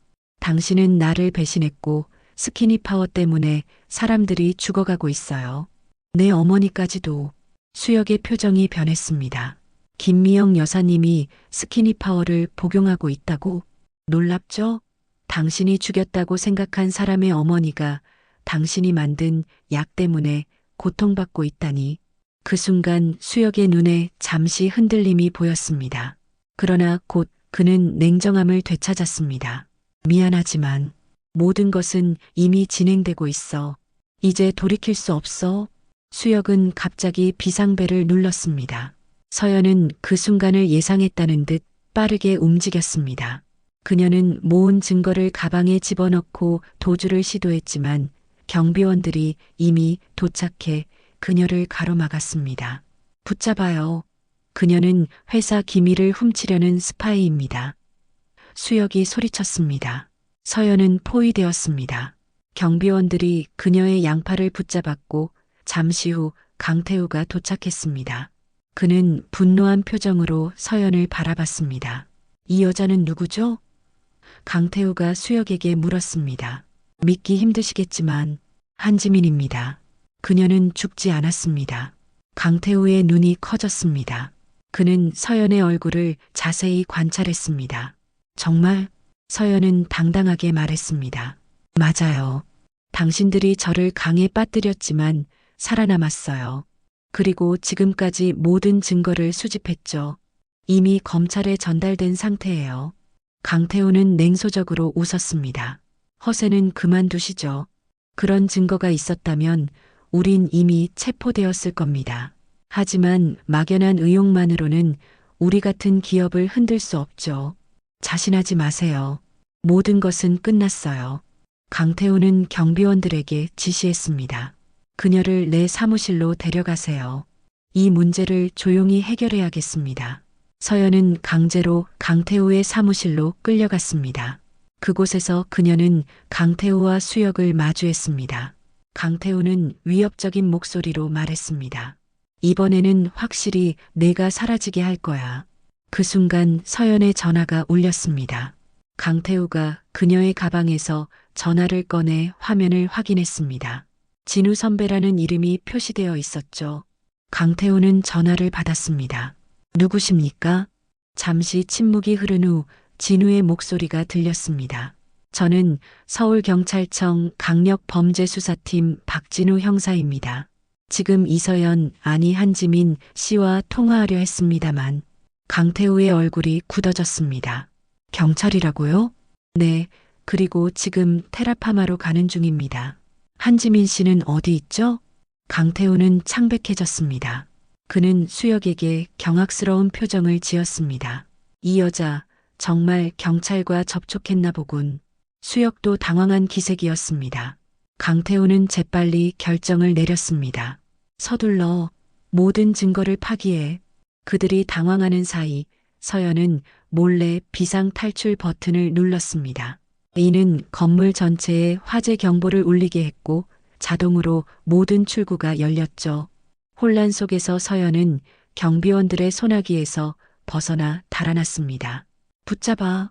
당신은 나를 배신했고 스키니 파워 때문에 사람들이 죽어가고 있어요. 내 어머니까지도. 수혁의 표정이 변했습니다. 김미영 여사님이 스키니 파워를 복용하고 있다고? 놀랍죠? 당신이 죽였다고 생각한 사람의 어머니가 당신이 만든 약 때문에 고통받고 있다니. 그 순간 수혁의 눈에 잠시 흔들림이 보였습니다. 그러나 곧 그는 냉정함을 되찾았습니다. 미안하지만 모든 것은 이미 진행되고 있어. 이제 돌이킬 수 없어. 수혁은 갑자기 비상벨을 눌렀습니다. 서연은 그 순간을 예상했다는 듯 빠르게 움직였습니다. 그녀는 모은 증거를 가방에 집어넣고 도주를 시도했지만 경비원들이 이미 도착해 그녀를 가로막았습니다. 붙잡아요. 그녀는 회사 기밀을 훔치려는 스파이입니다. 수혁이 소리쳤습니다. 서연은 포위되었습니다. 경비원들이 그녀의 양팔을 붙잡았고 잠시 후 강태우가 도착했습니다. 그는 분노한 표정으로 서연을 바라봤습니다. 이 여자는 누구죠? 강태우가 수혁에게 물었습니다. 믿기 힘드시겠지만 한지민입니다. 그녀는 죽지 않았습니다. 강태우의 눈이 커졌습니다. 그는 서연의 얼굴을 자세히 관찰했습니다. 정말? 서연은 당당하게 말했습니다. 맞아요. 당신들이 저를 강에 빠뜨렸지만 살아남았어요. 그리고 지금까지 모든 증거를 수집했죠. 이미 검찰에 전달된 상태예요. 강태우는 냉소적으로 웃었습니다. 허세는 그만두시죠. 그런 증거가 있었다면 우린 이미 체포되었을 겁니다. 하지만 막연한 의혹만으로는 우리 같은 기업을 흔들 수 없죠. 자신하지 마세요. 모든 것은 끝났어요. 강태우는 경비원들에게 지시했습니다. 그녀를 내 사무실로 데려가세요. 이 문제를 조용히 해결해야겠습니다. 서연은 강제로 강태우의 사무실로 끌려갔습니다. 그곳에서 그녀는 강태우와 수혁을 마주했습니다. 강태우는 위협적인 목소리로 말했습니다. 이번에는 확실히 내가 사라지게 할 거야. 그 순간 서연의 전화가 울렸습니다. 강태우가 그녀의 가방에서 전화를 꺼내 화면을 확인했습니다. 진우 선배라는 이름이 표시되어 있었죠. 강태우는 전화를 받았습니다. 누구십니까? 잠시 침묵이 흐른 후 진우의 목소리가 들렸습니다. 저는 서울경찰청 강력범죄수사팀 박진우 형사입니다. 지금 이서연, 아니 한지민 씨와 통화하려 했습니다만 강태우의 얼굴이 굳어졌습니다. 경찰이라고요? 네, 그리고 지금 테라파마로 가는 중입니다. 한지민 씨는 어디 있죠? 강태우는 창백해졌습니다. 그는 수혁에게 경악스러운 표정을 지었습니다. 이 여자 정말 경찰과 접촉했나 보군. 수혁도 당황한 기색이었습니다. 강태우는 재빨리 결정을 내렸습니다. 서둘러 모든 증거를 파기해. 그들이 당황하는 사이 서연은 몰래 비상 탈출 버튼을 눌렀습니다. 이는 건물 전체에 화재 경보를 울리게 했고 자동으로 모든 출구가 열렸죠. 혼란 속에서 서연은 경비원들의 소나기에서 벗어나 달아났습니다. 붙잡아.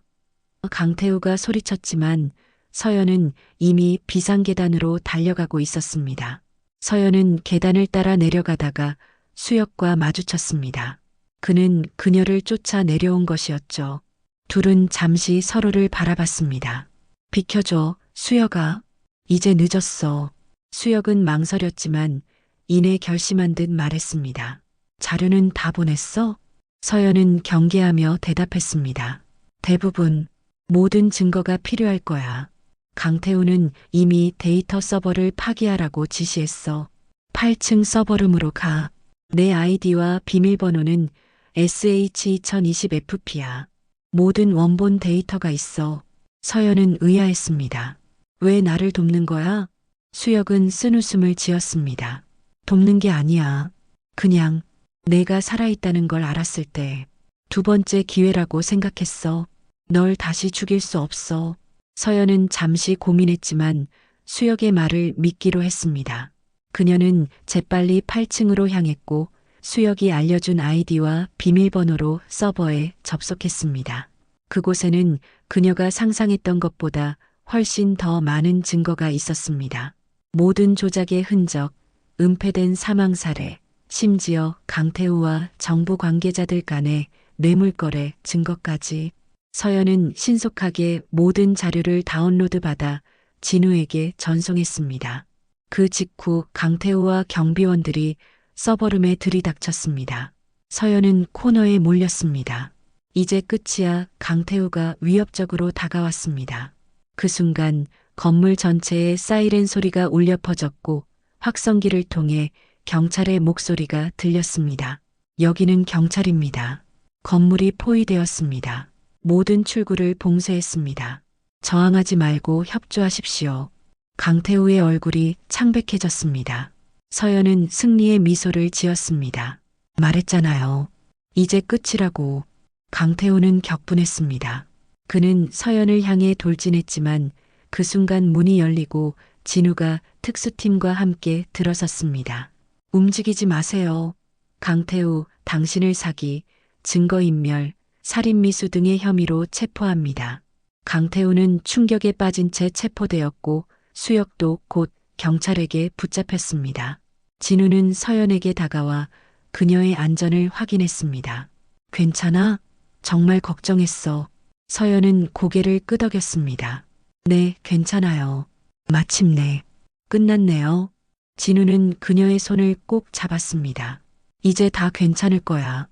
강태우가 소리쳤지만 서연은 이미 비상계단으로 달려가고 있었습니다. 서연은 계단을 따라 내려가다가 수혁과 마주쳤습니다. 그는 그녀를 쫓아 내려온 것이었죠. 둘은 잠시 서로를 바라봤습니다. 비켜줘, 수혁아. 이제 늦었어. 수혁은 망설였지만 이내 결심한 듯 말했습니다. 자료는 다 보냈어? 서연은 경계하며 대답했습니다. 대부분, 모든 증거가 필요할 거야. 강태우는 이미 데이터 서버를 파기하라고 지시했어. 8층 서버룸으로 가. 내 아이디와 비밀번호는 SH2020FP야. 모든 원본 데이터가 있어. 서연은 의아했습니다. 왜 나를 돕는 거야? 수혁은 쓴웃음을 지었습니다. 돕는 게 아니야. 그냥 내가 살아있다는 걸 알았을 때 두 번째 기회라고 생각했어. 널 다시 죽일 수 없어. 서연은 잠시 고민했지만 수혁의 말을 믿기로 했습니다. 그녀는 재빨리 8층으로 향했고 수혁이 알려준 아이디와 비밀번호로 서버에 접속했습니다. 그곳에는 그녀가 상상했던 것보다 훨씬 더 많은 증거가 있었습니다. 모든 조작의 흔적, 은폐된 사망 사례, 심지어 강태우와 정부 관계자들 간의 뇌물거래 증거까지. 서연은 신속하게 모든 자료를 다운로드 받아 진우에게 전송했습니다. 그 직후 강태우와 경비원들이 서버룸에 들이닥쳤습니다. 서연은 코너에 몰렸습니다. 이제 끝이야. 강태우가 위협적으로 다가왔습니다. 그 순간 건물 전체에 사이렌 소리가 울려 퍼졌고 확성기를 통해 경찰의 목소리가 들렸습니다. 여기는 경찰입니다. 건물이 포위되었습니다. 모든 출구를 봉쇄했습니다. 저항하지 말고 협조하십시오. 강태우의 얼굴이 창백해졌습니다. 서연은 승리의 미소를 지었습니다. 말했잖아요. 이제 끝이라고. 강태우는 격분했습니다. 그는 서연을 향해 돌진했지만 그 순간 문이 열리고 진우가 특수팀과 함께 들어섰습니다. 움직이지 마세요. 강태우, 당신을 사기, 증거인멸, 살인미수 등의 혐의로 체포합니다. 강태우는 충격에 빠진 채 체포되었고 수혁도 곧 경찰에게 붙잡혔습니다. 진우는 서연에게 다가와 그녀의 안전을 확인했습니다. 괜찮아? 정말 걱정했어. 서연은 고개를 끄덕였습니다. 네, 괜찮아요. 마침내 끝났네요. 진우는 그녀의 손을 꼭 잡았습니다. 이제 다 괜찮을 거야.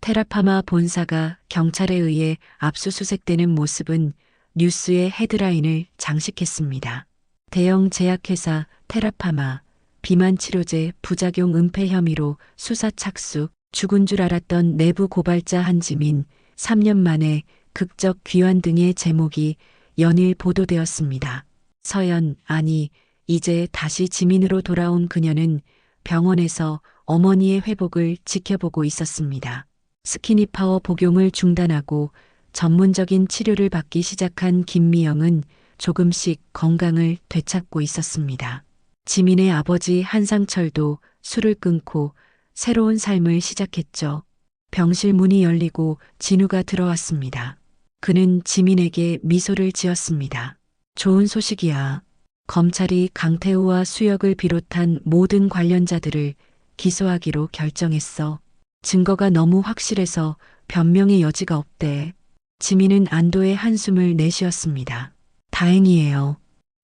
테라파마 본사가 경찰에 의해 압수수색되는 모습은 뉴스의 헤드라인을 장식했습니다. 대형 제약회사 테라파마 비만치료제 부작용 은폐 혐의로 수사 착수, 죽은 줄 알았던 내부 고발자 한지민 3년 만에 극적 귀환 등의 제목이 연일 보도되었습니다. 서연, 아니, 이제 다시 지민으로 돌아온 그녀는 병원에서 어머니의 회복을 지켜보고 있었습니다. 스키니파워 복용을 중단하고 전문적인 치료를 받기 시작한 김미영은 조금씩 건강을 되찾고 있었습니다. 지민의 아버지 한상철도 술을 끊고 새로운 삶을 시작했죠. 병실 문이 열리고 진우가 들어왔습니다. 그는 지민에게 미소를 지었습니다. 좋은 소식이야. 검찰이 강태우와 수혁을 비롯한 모든 관련자들을 기소하기로 결정했어. 증거가 너무 확실해서 변명의 여지가 없대. 지민은 안도의 한숨을 내쉬었습니다. 다행이에요.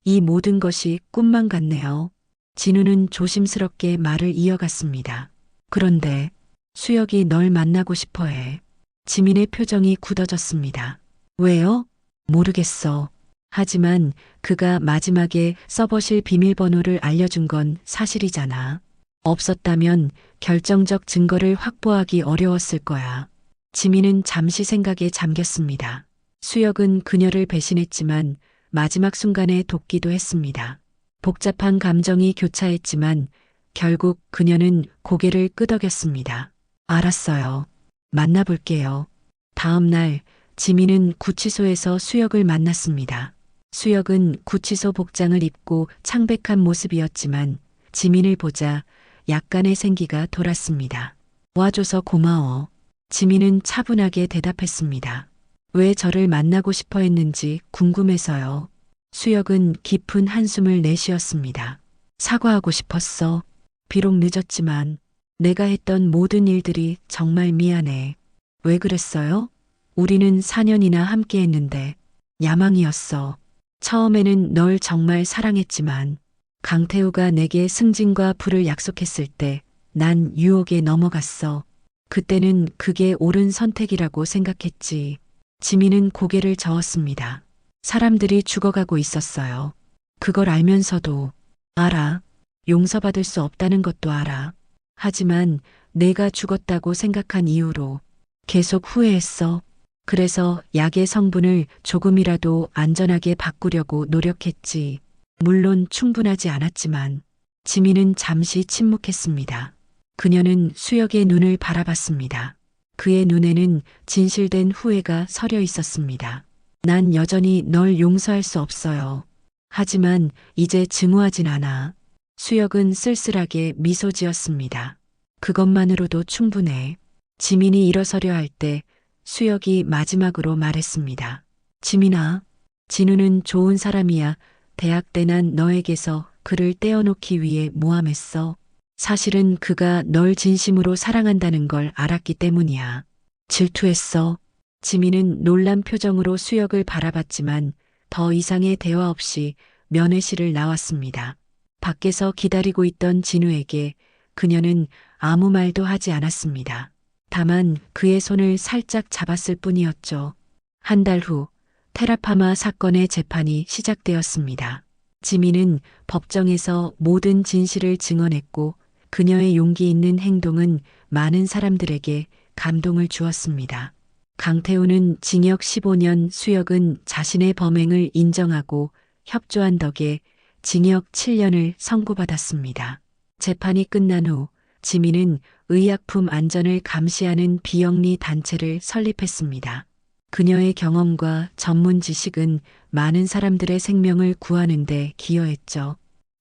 이 모든 것이 꿈만 같네요. 진우는 조심스럽게 말을 이어갔습니다. 그런데 수혁이 널 만나고 싶어 해. 지민의 표정이 굳어졌습니다. 왜요? 모르겠어. 하지만 그가 마지막에 서버실 비밀번호를 알려준 건 사실이잖아. 없었다면 결정적 증거를 확보하기 어려웠을 거야. 지민은 잠시 생각에 잠겼습니다. 수혁은 그녀를 배신했지만 마지막 순간에 돕기도 했습니다. 복잡한 감정이 교차했지만 결국 그녀는 고개를 끄덕였습니다. 알았어요. 만나볼게요. 다음 날 지민은 구치소에서 수혁을 만났습니다. 수혁은 구치소 복장을 입고 창백한 모습이었지만 지민을 보자 약간의 생기가 돌았습니다. 와줘서 고마워. 지민은 차분하게 대답했습니다. 왜 저를 만나고 싶어 했는지 궁금해서요. 수혁은 깊은 한숨을 내쉬었습니다. 사과하고 싶었어. 비록 늦었지만 내가 했던 모든 일들이 정말 미안해. 왜 그랬어요? 우리는 4년이나 함께 했는데 야망이었어. 처음에는 널 정말 사랑했지만 강태우가 내게 승진과 부를 약속했을 때 난 유혹에 넘어갔어. 그때는 그게 옳은 선택이라고 생각했지. 지민은 고개를 저었습니다. 사람들이 죽어가고 있었어요. 그걸 알면서도 알아. 용서받을 수 없다는 것도 알아. 하지만 내가 죽었다고 생각한 이후로 계속 후회했어. 그래서 약의 성분을 조금이라도 안전하게 바꾸려고 노력했지. 물론 충분하지 않았지만 지민은 잠시 침묵했습니다. 그녀는 수혁의 눈을 바라봤습니다. 그의 눈에는 진실된 후회가 서려 있었습니다. 난 여전히 널 용서할 수 없어요. 하지만 이제 증오하진 않아. 수혁은 쓸쓸하게 미소 지었습니다. 그것만으로도 충분해. 지민이 일어서려 할 때 수혁이 마지막으로 말했습니다. 지민아, 진우는 좋은 사람이야. 대학 때 난 너에게서 그를 떼어놓기 위해 모함했어. 사실은 그가 널 진심으로 사랑한다는 걸 알았기 때문이야. 질투했어. 지민은 놀란 표정으로 수혁을 바라봤지만 더 이상의 대화 없이 면회실을 나왔습니다. 밖에서 기다리고 있던 진우에게 그녀는 아무 말도 하지 않았습니다. 다만 그의 손을 살짝 잡았을 뿐이었죠. 한 달 후 테라파마 사건의 재판이 시작되었습니다. 지민은 법정에서 모든 진실을 증언했고 그녀의 용기 있는 행동은 많은 사람들에게 감동을 주었습니다. 강태우는 징역 15년, 수혁은 자신의 범행을 인정하고 협조한 덕에 징역 7년을 선고받았습니다. 재판이 끝난 후 지민은 의약품 안전을 감시하는 비영리 단체를 설립했습니다. 그녀의 경험과 전문 지식은 많은 사람들의 생명을 구하는 데 기여했죠.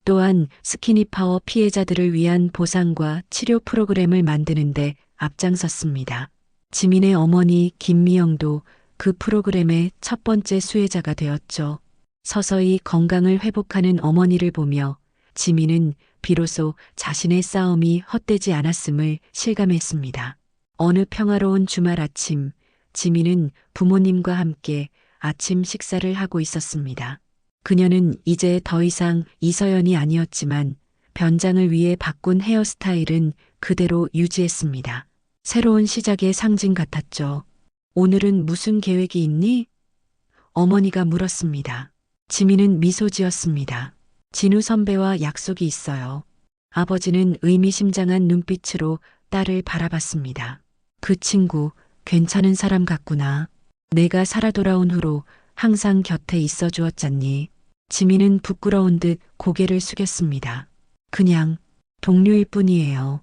또한 스키니파워 피해자들을 위한 보상과 치료 프로그램을 만드는 데 앞장섰습니다. 지민의 어머니 김미영도 그 프로그램의 첫 번째 수혜자가 되었죠. 서서히 건강을 회복하는 어머니를 보며 지민은 비로소 자신의 싸움이 헛되지 않았음을 실감했습니다. 어느 평화로운 주말 아침, 지민은 부모님과 함께 아침 식사를 하고 있었습니다. 그녀는 이제 더 이상 이서연이 아니었지만 변장을 위해 바꾼 헤어스타일은 그대로 유지했습니다. 새로운 시작의 상징 같았죠. 오늘은 무슨 계획이 있니? 어머니가 물었습니다. 지민은 미소 지었습니다. 진우 선배와 약속이 있어요. 아버지는 의미심장한 눈빛으로 딸을 바라봤습니다. 그 친구 괜찮은 사람 같구나. 내가 살아 돌아온 후로 항상 곁에 있어 주었잖니. 지민은 부끄러운 듯 고개를 숙였습니다. 그냥 동료일 뿐이에요.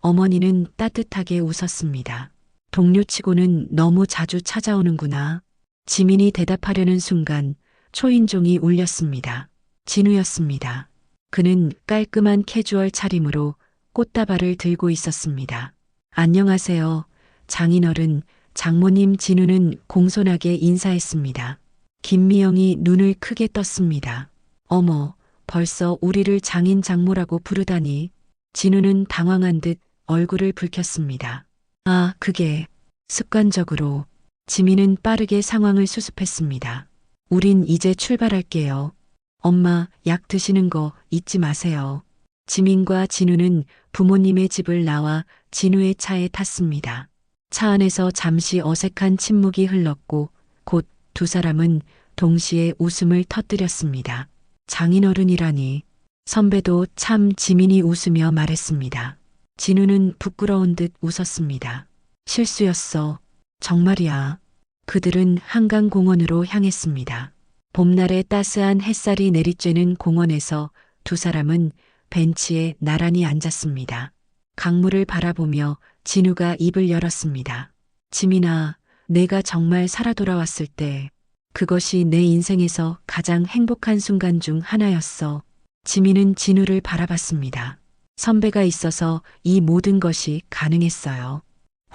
어머니는 따뜻하게 웃었습니다. 동료치고는 너무 자주 찾아오는구나. 지민이 대답하려는 순간 초인종이 울렸습니다. 진우였습니다. 그는 깔끔한 캐주얼 차림으로 꽃다발을 들고 있었습니다. 안녕하세요. 장인어른, 장모님. 진우는 공손하게 인사했습니다. 김미영이 눈을 크게 떴습니다. 어머, 벌써 우리를 장인 장모라고 부르다니. 진우는 당황한 듯 얼굴을 붉혔습니다. 아, 그게 습관적으로. 지민은 빠르게 상황을 수습했습니다. 우린 이제 출발할게요. 엄마, 약 드시는 거 잊지 마세요. 지민과 진우는 부모님의 집을 나와 진우의 차에 탔습니다. 차 안에서 잠시 어색한 침묵이 흘렀고 곧 두 사람은 동시에 웃음을 터뜨렸습니다. 장인어른이라니. 선배도 참. 지민이 웃으며 말했습니다. 진우는 부끄러운 듯 웃었습니다. 실수였어. 정말이야. 그들은 한강공원으로 향했습니다. 봄날의 따스한 햇살이 내리쬐는 공원에서 두 사람은 벤치에 나란히 앉았습니다. 강물을 바라보며 진우가 입을 열었습니다. 지민아, 내가 정말 살아 돌아왔을 때 그것이 내 인생에서 가장 행복한 순간 중 하나였어. 지민은 진우를 바라봤습니다. 선배가 있어서 이 모든 것이 가능했어요.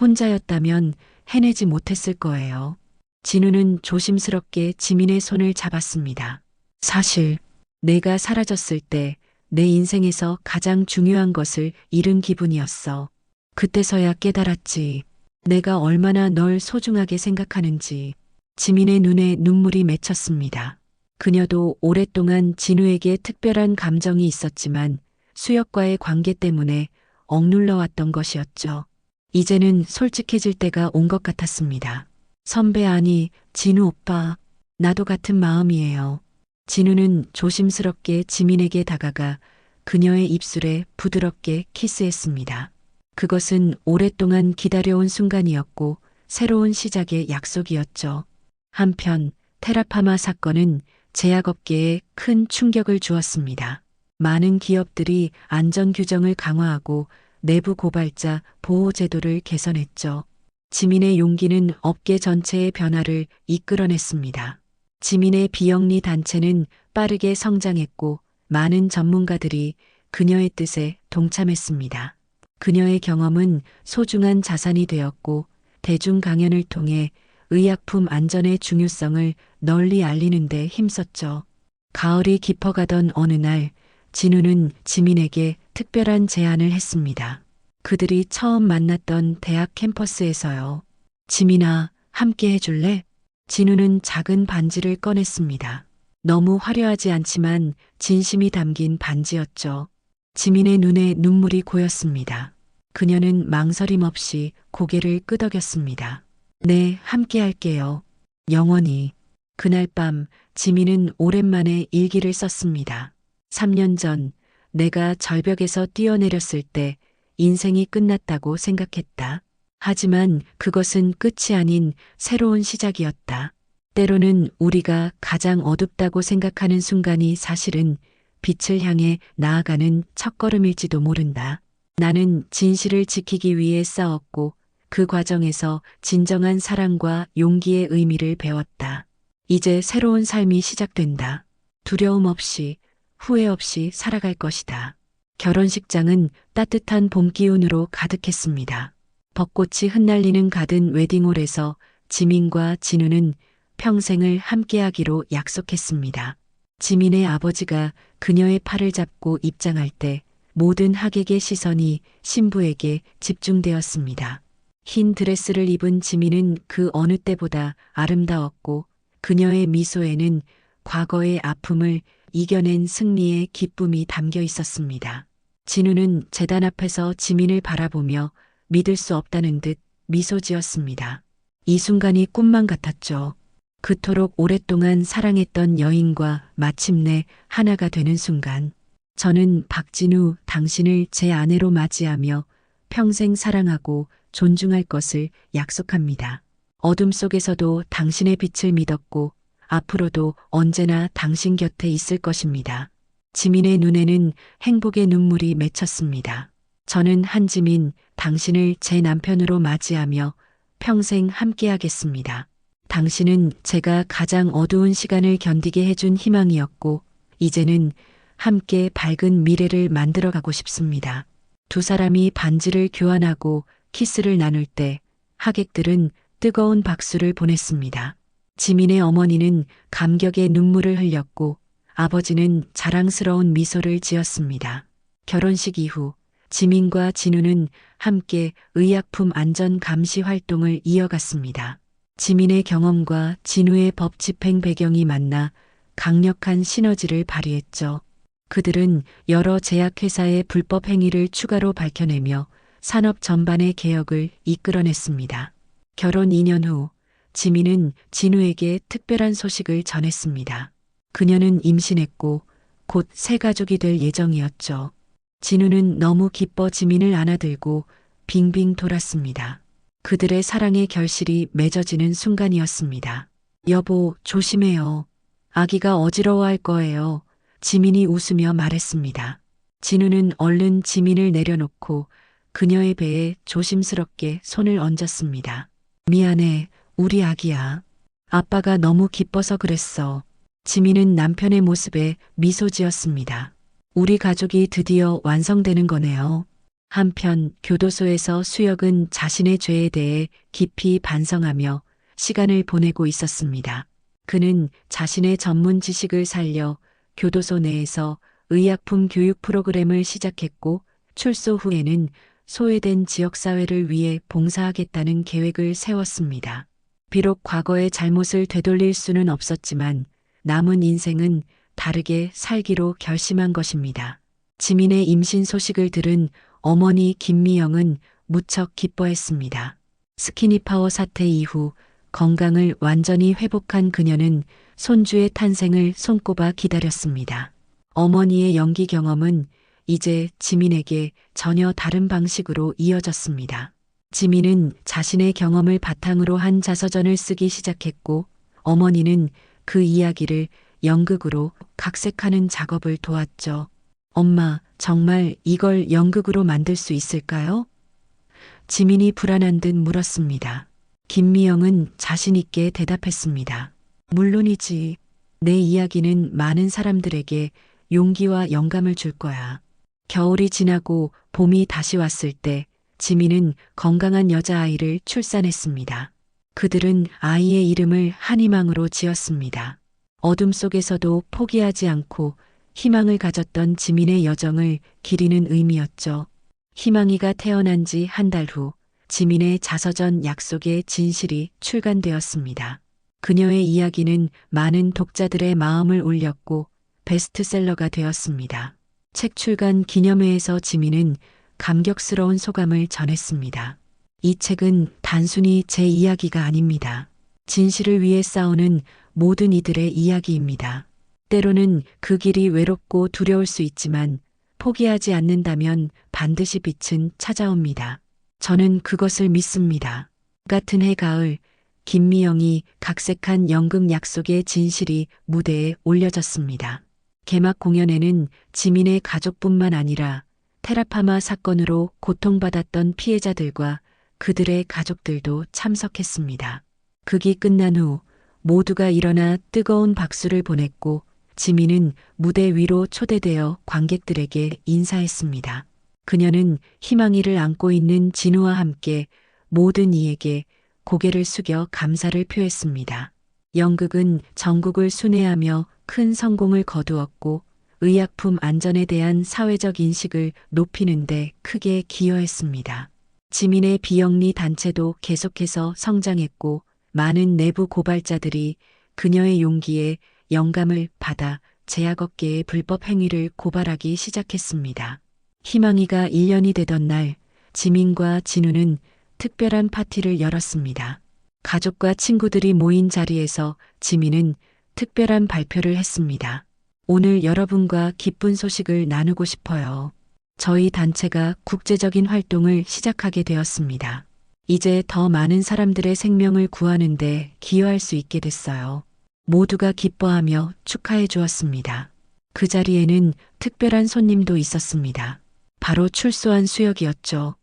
혼자였다면 해내지 못했을 거예요. 진우는 조심스럽게 지민의 손을 잡았습니다. 사실 내가 사라졌을 때 내 인생에서 가장 중요한 것을 잃은 기분이었어. 그때서야 깨달았지. 내가 얼마나 널 소중하게 생각하는지. 지민의 눈에 눈물이 맺혔습니다. 그녀도 오랫동안 진우에게 특별한 감정이 있었지만 수혁과의 관계 때문에 억눌러 왔던 것이었죠. 이제는 솔직해질 때가 온 것 같았습니다. 선배, 아니, 진우 오빠, 나도 같은 마음이에요. 진우는 조심스럽게 지민에게 다가가 그녀의 입술에 부드럽게 키스했습니다. 그것은 오랫동안 기다려온 순간이었고 새로운 시작의 약속이었죠. 한편 테라파마 사건은 제약업계에 큰 충격을 주었습니다. 많은 기업들이 안전 규정을 강화하고 내부 고발자 보호 제도를 개선했죠. 지민의 용기는 업계 전체의 변화를 이끌어냈습니다. 지민의 비영리 단체는 빠르게 성장했고 많은 전문가들이 그녀의 뜻에 동참했습니다. 그녀의 경험은 소중한 자산이 되었고 대중 강연을 통해 의약품 안전의 중요성을 널리 알리는 데 힘썼죠. 가을이 깊어가던 어느 날 진우는 지민에게 특별한 제안을 했습니다. 그들이 처음 만났던 대학 캠퍼스에서요. 지민아, 함께 해줄래? 진우는 작은 반지를 꺼냈습니다. 너무 화려하지 않지만 진심이 담긴 반지였죠. 지민의 눈에 눈물이 고였습니다. 그녀는 망설임 없이 고개를 끄덕였습니다. 네, 함께 할게요. 영원히. 그날 밤 지민은 오랜만에 일기를 썼습니다. 3년 전 내가 절벽에서 뛰어내렸을 때 인생이 끝났다고 생각했다. 하지만 그것은 끝이 아닌 새로운 시작이었다. 때로는 우리가 가장 어둡다고 생각하는 순간이 사실은 빛을 향해 나아가는 첫걸음일지도 모른다. 나는 진실을 지키기 위해 싸웠고 그 과정에서 진정한 사랑과 용기의 의미를 배웠다. 이제 새로운 삶이 시작된다. 두려움 없이, 후회 없이 살아갈 것이다. 결혼식장은 따뜻한 봄 기운으로 가득했습니다. 벚꽃이 흩날리는 가든 웨딩홀에서 지민과 진우는 평생을 함께하기로 약속했습니다. 지민의 아버지가 그녀의 팔을 잡고 입장할 때 모든 하객의 시선이 신부에게 집중되었습니다. 흰 드레스를 입은 지민은 그 어느 때보다 아름다웠고 그녀의 미소에는 과거의 아픔을 이겨낸 승리의 기쁨이 담겨 있었습니다. 진우는 제단 앞에서 지민을 바라보며 믿을 수 없다는 듯 미소 지었습니다. 이 순간이 꿈만 같았죠. 그토록 오랫동안 사랑했던 여인과 마침내 하나가 되는 순간. 저는 박진우 당신을 제 아내로 맞이하며 평생 사랑하고 존중할 것을 약속합니다. 어둠 속에서도 당신의 빛을 믿었고 앞으로도 언제나 당신 곁에 있을 것입니다. 지민의 눈에는 행복의 눈물이 맺혔습니다. 저는 한지민, 당신을 제 남편으로 맞이하며 평생 함께하겠습니다. 당신은 제가 가장 어두운 시간을 견디게 해준 희망이었고, 이제는 함께 밝은 미래를 만들어가고 싶습니다. 두 사람이 반지를 교환하고 키스를 나눌 때 하객들은 뜨거운 박수를 보냈습니다. 지민의 어머니는 감격의 눈물을 흘렸고 아버지는 자랑스러운 미소를 지었습니다. 결혼식 이후 지민과 진우는 함께 의약품 안전 감시 활동을 이어갔습니다. 지민의 경험과 진우의 법 집행 배경이 만나 강력한 시너지를 발휘했죠. 그들은 여러 제약회사의 불법 행위를 추가로 밝혀내며 산업 전반의 개혁을 이끌어냈습니다. 결혼 2년 후 지민은 진우에게 특별한 소식을 전했습니다. 그녀는 임신했고 곧 새 가족이 될 예정이었죠. 진우는 너무 기뻐 지민을 안아들고 빙빙 돌았습니다. 그들의 사랑의 결실이 맺어지는 순간이었습니다. 여보, 조심해요. 아기가 어지러워할 거예요. 지민이 웃으며 말했습니다. 진우는 얼른 지민을 내려놓고 그녀의 배에 조심스럽게 손을 얹었습니다. 미안해, 우리 아기야. 아빠가 너무 기뻐서 그랬어. 지민은 남편의 모습에 미소 지었습니다. 우리 가족이 드디어 완성되는 거네요. 한편 교도소에서 수혁은 자신의 죄에 대해 깊이 반성하며 시간을 보내고 있었습니다. 그는 자신의 전문 지식을 살려 교도소 내에서 의약품 교육 프로그램을 시작했고 출소 후에는 소외된 지역사회를 위해 봉사하겠다는 계획을 세웠습니다. 비록 과거의 잘못을 되돌릴 수는 없었지만 남은 인생은 다르게 살기로 결심한 것입니다. 지민의 임신 소식을 들은 어머니 김미영은 무척 기뻐했습니다. 스키니파워 사태 이후 건강을 완전히 회복한 그녀는 손주의 탄생을 손꼽아 기다렸습니다. 어머니의 연기 경험은 이제 지민에게 전혀 다른 방식으로 이어졌습니다. 지민은 자신의 경험을 바탕으로 한 자서전을 쓰기 시작했고 어머니는 그 이야기를 연극으로 각색하는 작업을 도왔죠. 엄마, 정말 이걸 연극으로 만들 수 있을까요? 지민이 불안한 듯 물었습니다. 김미영은 자신 있게 대답했습니다. 물론이지. 내 이야기는 많은 사람들에게 용기와 영감을 줄 거야. 겨울이 지나고 봄이 다시 왔을 때 지민은 건강한 여자아이를 출산했습니다. 그들은 아이의 이름을 한희망으로 지었습니다. 어둠 속에서도 포기하지 않고 희망을 가졌던 지민의 여정을 기리는 의미였죠. 희망이가 태어난 지 한 달 후 지민의 자서전 약속의 진실이 출간되었습니다. 그녀의 이야기는 많은 독자들의 마음을 울렸고 베스트셀러가 되었습니다. 책 출간 기념회에서 지민은 감격스러운 소감을 전했습니다. 이 책은 단순히 제 이야기가 아닙니다. 진실을 위해 싸우는 모든 이들의 이야기입니다. 때로는 그 길이 외롭고 두려울 수 있지만 포기하지 않는다면 반드시 빛은 찾아옵니다. 저는 그것을 믿습니다. 같은 해 가을 김미영이 각색한 연극 약속의 진실이 무대에 올려졌습니다. 개막 공연에는 지민의 가족뿐만 아니라 테라파마 사건으로 고통받았던 피해자들과 그들의 가족들도 참석했습니다. 극이 끝난 후 모두가 일어나 뜨거운 박수를 보냈고 지민은 무대 위로 초대되어 관객들에게 인사했습니다. 그녀는 희망이를 안고 있는 진우와 함께 모든 이에게 고개를 숙여 감사를 표했습니다. 영국은 전국을 순회하며 큰 성공을 거두었고 의약품 안전에 대한 사회적 인식을 높이는 데 크게 기여했습니다. 지민의 비영리 단체도 계속해서 성장했고 많은 내부 고발자들이 그녀의 용기에 영감을 받아 제약업계의 불법 행위를 고발하기 시작했습니다. 희망이가 1년이 되던 날 지민과 진우는 특별한 파티를 열었습니다. 가족과 친구들이 모인 자리에서 지민은 특별한 발표를 했습니다. 오늘 여러분과 기쁜 소식을 나누고 싶어요. 저희 단체가 국제적인 활동을 시작하게 되었습니다. 이제 더 많은 사람들의 생명을 구하는데 기여할 수 있게 됐어요. 모두가 기뻐하며 축하해 주었습니다. 그 자리에는 특별한 손님도 있었습니다. 바로 출소한 수혁이었죠.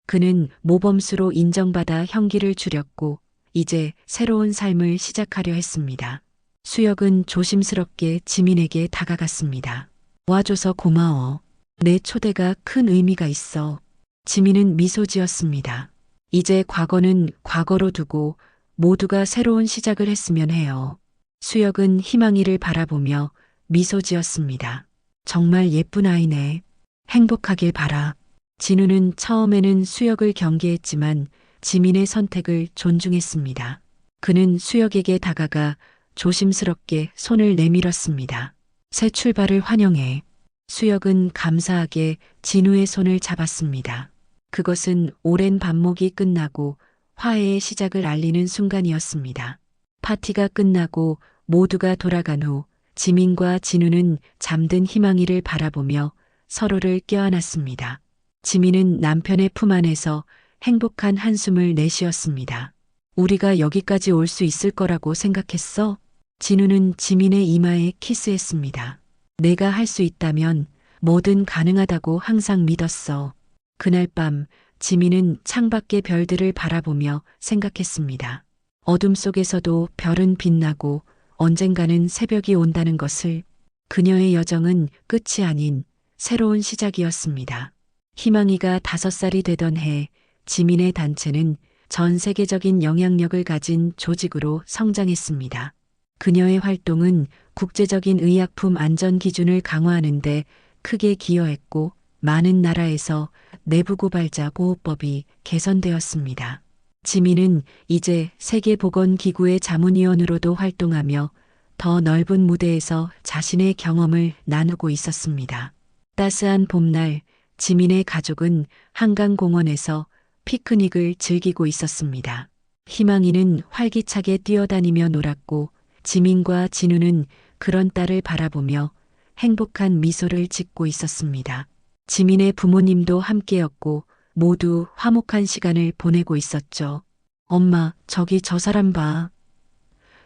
그는 모범수로 인정받아 형기를 줄였고 이제 새로운 삶을 시작하려 했습니다. 수혁은 조심스럽게 지민에게 다가갔습니다. 와줘서 고마워. 내 초대가 큰 의미가 있어. 지민은 미소 지었습니다. 이제 과거는 과거로 두고 모두가 새로운 시작을 했으면 해요. 수혁은 희망이를 바라보며 미소 지었습니다. 정말 예쁜 아이네. 행복하길 바라. 진우는 처음에는 수혁을 경계했지만 지민의 선택을 존중했습니다. 그는 수혁에게 다가가 조심스럽게 손을 내밀었습니다. 새 출발을 환영해. 수혁은 감사하게 진우의 손을 잡았습니다. 그것은 오랜 반목이 끝나고 화해의 시작을 알리는 순간이었습니다. 파티가 끝나고 모두가 돌아간 후 지민과 진우는 잠든 희망이를 바라보며 서로를 껴안았습니다. 지민은 남편의 품 안에서 행복한 한숨을 내쉬었습니다. 우리가 여기까지 올 수 있을 거라고 생각했어? 진우는 지민의 이마에 키스했습니다. 내가 할 수 있다면 뭐든 가능하다고 항상 믿었어. 그날 밤 지민은 창밖의 별들을 바라보며 생각했습니다. 어둠 속에서도 별은 빛나고 언젠가는 새벽이 온다는 것을. 그녀의 여정은 끝이 아닌 새로운 시작이었습니다. 희망이가 5살이 되던 해 지민의 단체는 전 세계적인 영향력을 가진 조직으로 성장했습니다. 그녀의 활동은 국제적인 의약품 안전 기준을 강화하는 데 크게 기여했고 많은 나라에서 내부 고발자 보호법이 개선되었습니다. 지민은 이제 세계보건기구의 자문위원으로도 활동하며 더 넓은 무대에서 자신의 경험을 나누고 있었습니다. 따스한 봄날 지민의 가족은 한강공원에서 피크닉을 즐기고 있었습니다. 희망이는 활기차게 뛰어다니며 놀았고 지민과 진우는 그런 딸을 바라보며 행복한 미소를 짓고 있었습니다. 지민의 부모님도 함께였고 모두 화목한 시간을 보내고 있었죠. 엄마, 저기 저 사람 봐.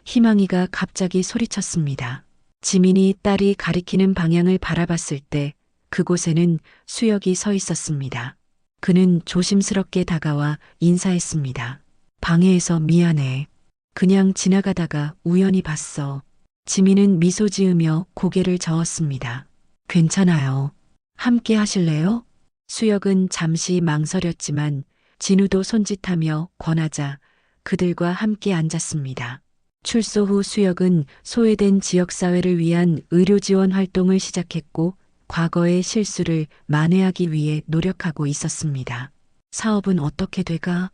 희망이가 갑자기 소리쳤습니다. 지민이 딸이 가리키는 방향을 바라봤을 때 그곳에는 수혁이 서 있었습니다. 그는 조심스럽게 다가와 인사했습니다. 방해해서 미안해. 그냥 지나가다가 우연히 봤어. 지민은 미소 지으며 고개를 저었습니다. 괜찮아요. 함께 하실래요? 수혁은 잠시 망설였지만 진우도 손짓하며 권하자 그들과 함께 앉았습니다. 출소 후 수혁은 소외된 지역사회를 위한 의료 지원 활동을 시작했고 과거의 실수를 만회하기 위해 노력하고 있었습니다. 사업은 어떻게 돼가?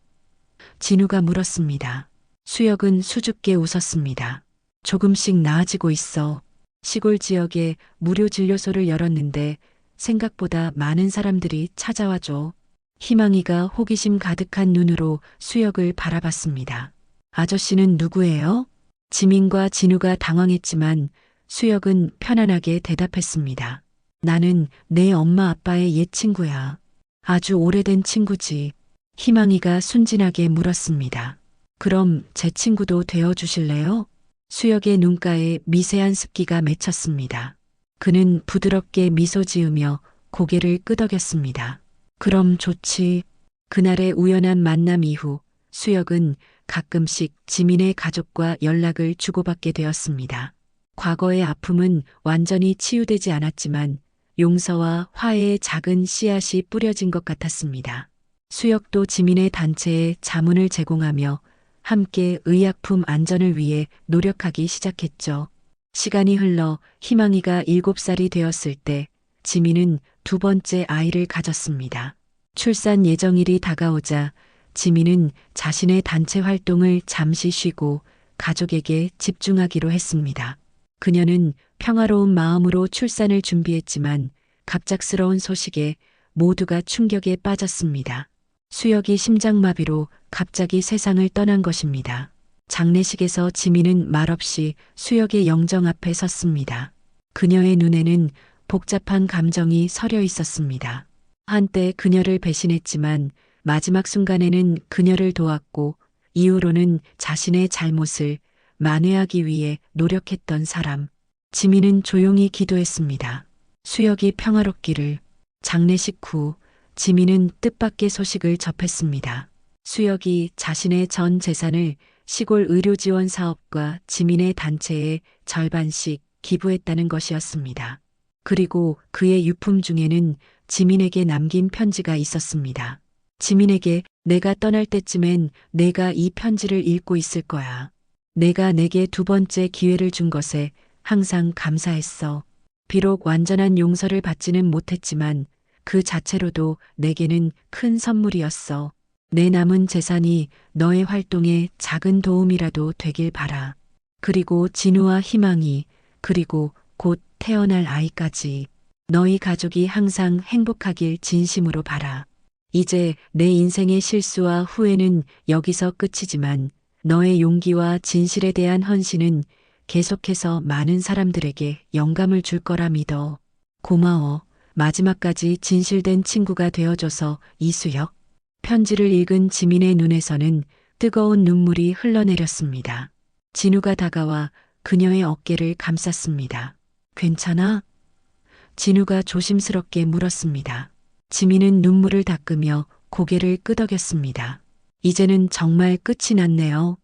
진우가 물었습니다. 수혁은 수줍게 웃었습니다. 조금씩 나아지고 있어. 시골 지역에 무료 진료소를 열었는데 생각보다 많은 사람들이 찾아와줘. 희망이가 호기심 가득한 눈으로 수혁을 바라봤습니다. 아저씨는 누구예요? 지민과 진우가 당황했지만 수혁은 편안하게 대답했습니다. 나는 내 엄마 아빠의 옛 친구야. 아주 오래된 친구지. 희망이가 순진하게 물었습니다. 그럼 제 친구도 되어주실래요? 수혁의 눈가에 미세한 습기가 맺혔습니다. 그는 부드럽게 미소 지으며 고개를 끄덕였습니다. 그럼 좋지. 그날의 우연한 만남 이후 수혁은 가끔씩 지민의 가족과 연락을 주고받게 되었습니다. 과거의 아픔은 완전히 치유되지 않았지만 용서와 화해의 작은 씨앗이 뿌려진 것 같았습니다. 수혁도 지민의 단체에 자문을 제공하며 함께 의약품 안전을 위해 노력하기 시작했죠. 시간이 흘러 희망이가 7살이 되었을 때 지민은 두 번째 아이를 가졌습니다. 출산 예정일이 다가오자 지민은 자신의 단체 활동을 잠시 쉬고 가족에게 집중하기로 했습니다. 그녀는 평화로운 마음으로 출산을 준비했지만 갑작스러운 소식에 모두가 충격에 빠졌습니다. 수혁이 심장마비로 갑자기 세상을 떠난 것입니다. 장례식에서 지민은 말없이 수혁의 영정 앞에 섰습니다. 그녀의 눈에는 복잡한 감정이 서려 있었습니다. 한때 그녀를 배신했지만 마지막 순간에는 그녀를 도왔고 이후로는 자신의 잘못을 만회하기 위해 노력했던 사람. 지민은 조용히 기도했습니다. 수혁이 평화롭기를. 장례식 후 지민은 뜻밖의 소식을 접했습니다. 수혁이 자신의 전 재산을 시골 의료지원 사업과 지민의 단체에 절반씩 기부했다는 것이었습니다. 그리고 그의 유품 중에는 지민에게 남긴 편지가 있었습니다. 지민에게 내가 떠날 때쯤엔 내가 이 편지를 읽고 있을 거야. 내가 내게 두 번째 기회를 준 것에 항상 감사했어. 비록 완전한 용서를 받지는 못했지만 그 자체로도 내게는 큰 선물이었어. 내 남은 재산이 너의 활동에 작은 도움이라도 되길 바라. 그리고 진우와 희망이, 그리고 곧 태어날 아이까지 너희 가족이 항상 행복하길 진심으로 바라. 이제 내 인생의 실수와 후회는 여기서 끝이지만 너의 용기와 진실에 대한 헌신은 계속해서 많은 사람들에게 영감을 줄 거라 믿어. 고마워. 마지막까지 진실된 친구가 되어줘서 이수혁. 편지를 읽은 지민의 눈에서는 뜨거운 눈물이 흘러내렸습니다. 진우가 다가와 그녀의 어깨를 감쌌습니다. 괜찮아? 진우가 조심스럽게 물었습니다. 지민은 눈물을 닦으며 고개를 끄덕였습니다. 이제는 정말 끝이 났네요.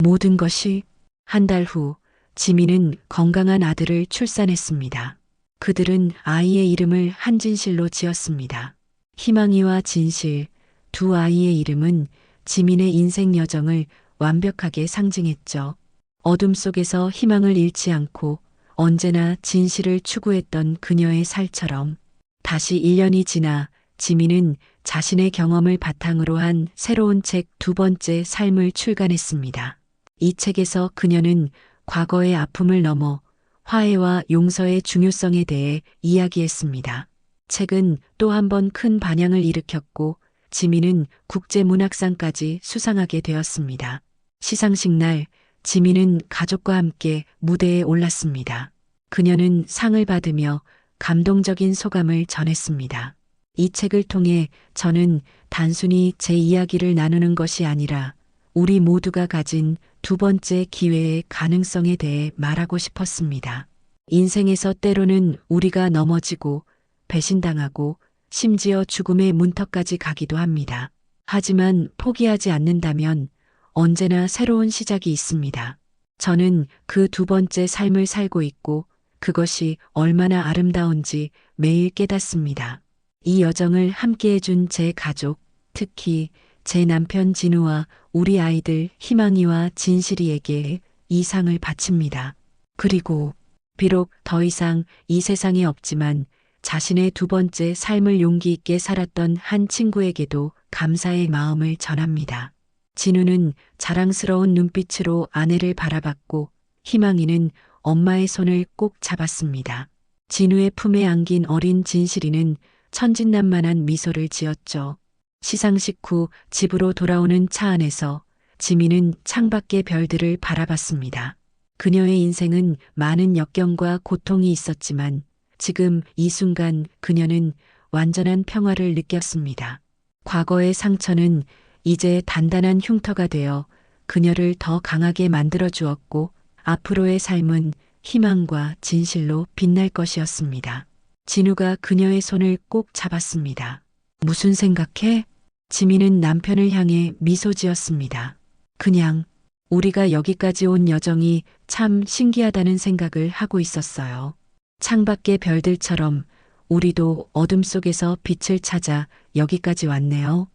모든 것이. 한 달 후 지민은 건강한 아들을 출산했습니다. 그들은 아이의 이름을 한진실로 지었습니다. 희망이와 진실, 두 아이의 이름은 지민의 인생 여정을 완벽하게 상징했죠. 어둠 속에서 희망을 잃지 않고 언제나 진실을 추구했던 그녀의 살처럼 다시 1년이 지나 지민은 자신의 경험을 바탕으로 한 새로운 책 두 번째 삶을 출간했습니다. 이 책에서 그녀는 과거의 아픔을 넘어 화해와 용서의 중요성에 대해 이야기했습니다. 책은 또 한 번 큰 반향을 일으켰고 지민은 국제문학상까지 수상하게 되었습니다. 시상식 날 지민은 가족과 함께 무대에 올랐습니다. 그녀는 상을 받으며 감동적인 소감을 전했습니다. 이 책을 통해 저는 단순히 제 이야기를 나누는 것이 아니라 우리 모두가 가진 두 번째 기회의 가능성에 대해 말하고 싶었습니다. 인생에서 때로는 우리가 넘어지고 배신당하고 심지어 죽음의 문턱까지 가기도 합니다. 하지만 포기하지 않는다면 언제나 새로운 시작이 있습니다. 저는 그 두 번째 삶을 살고 있고 그것이 얼마나 아름다운지 매일 깨닫습니다. 이 여정을 함께해준 제 가족, 특히 제 남편 진우와 우리 아이들 희망이와 진실이에게 이 상을 바칩니다. 그리고 비록 더 이상 이 세상에 없지만 자신의 두 번째 삶을 용기 있게 살았던 한 친구에게도 감사의 마음을 전합니다. 진우는 자랑스러운 눈빛으로 아내를 바라봤고 희망이는 엄마의 손을 꼭 잡았습니다. 진우의 품에 안긴 어린 진실이는 천진난만한 미소를 지었죠. 시상식 후 집으로 돌아오는 차 안에서 지민은 창밖의 별들을 바라봤습니다. 그녀의 인생은 많은 역경과 고통이 있었지만 지금 이 순간 그녀는 완전한 평화를 느꼈습니다. 과거의 상처는 이제 단단한 흉터가 되어 그녀를 더 강하게 만들어 주었고 앞으로의 삶은 희망과 진실로 빛날 것이었습니다. 진우가 그녀의 손을 꼭 잡았습니다. 무슨 생각해? 지민은 남편을 향해 미소 지었습니다. 그냥 우리가 여기까지 온 여정이 참 신기하다는 생각을 하고 있었어요. 창밖의 별들처럼 우리도 어둠 속에서 빛을 찾아 여기까지 왔네요.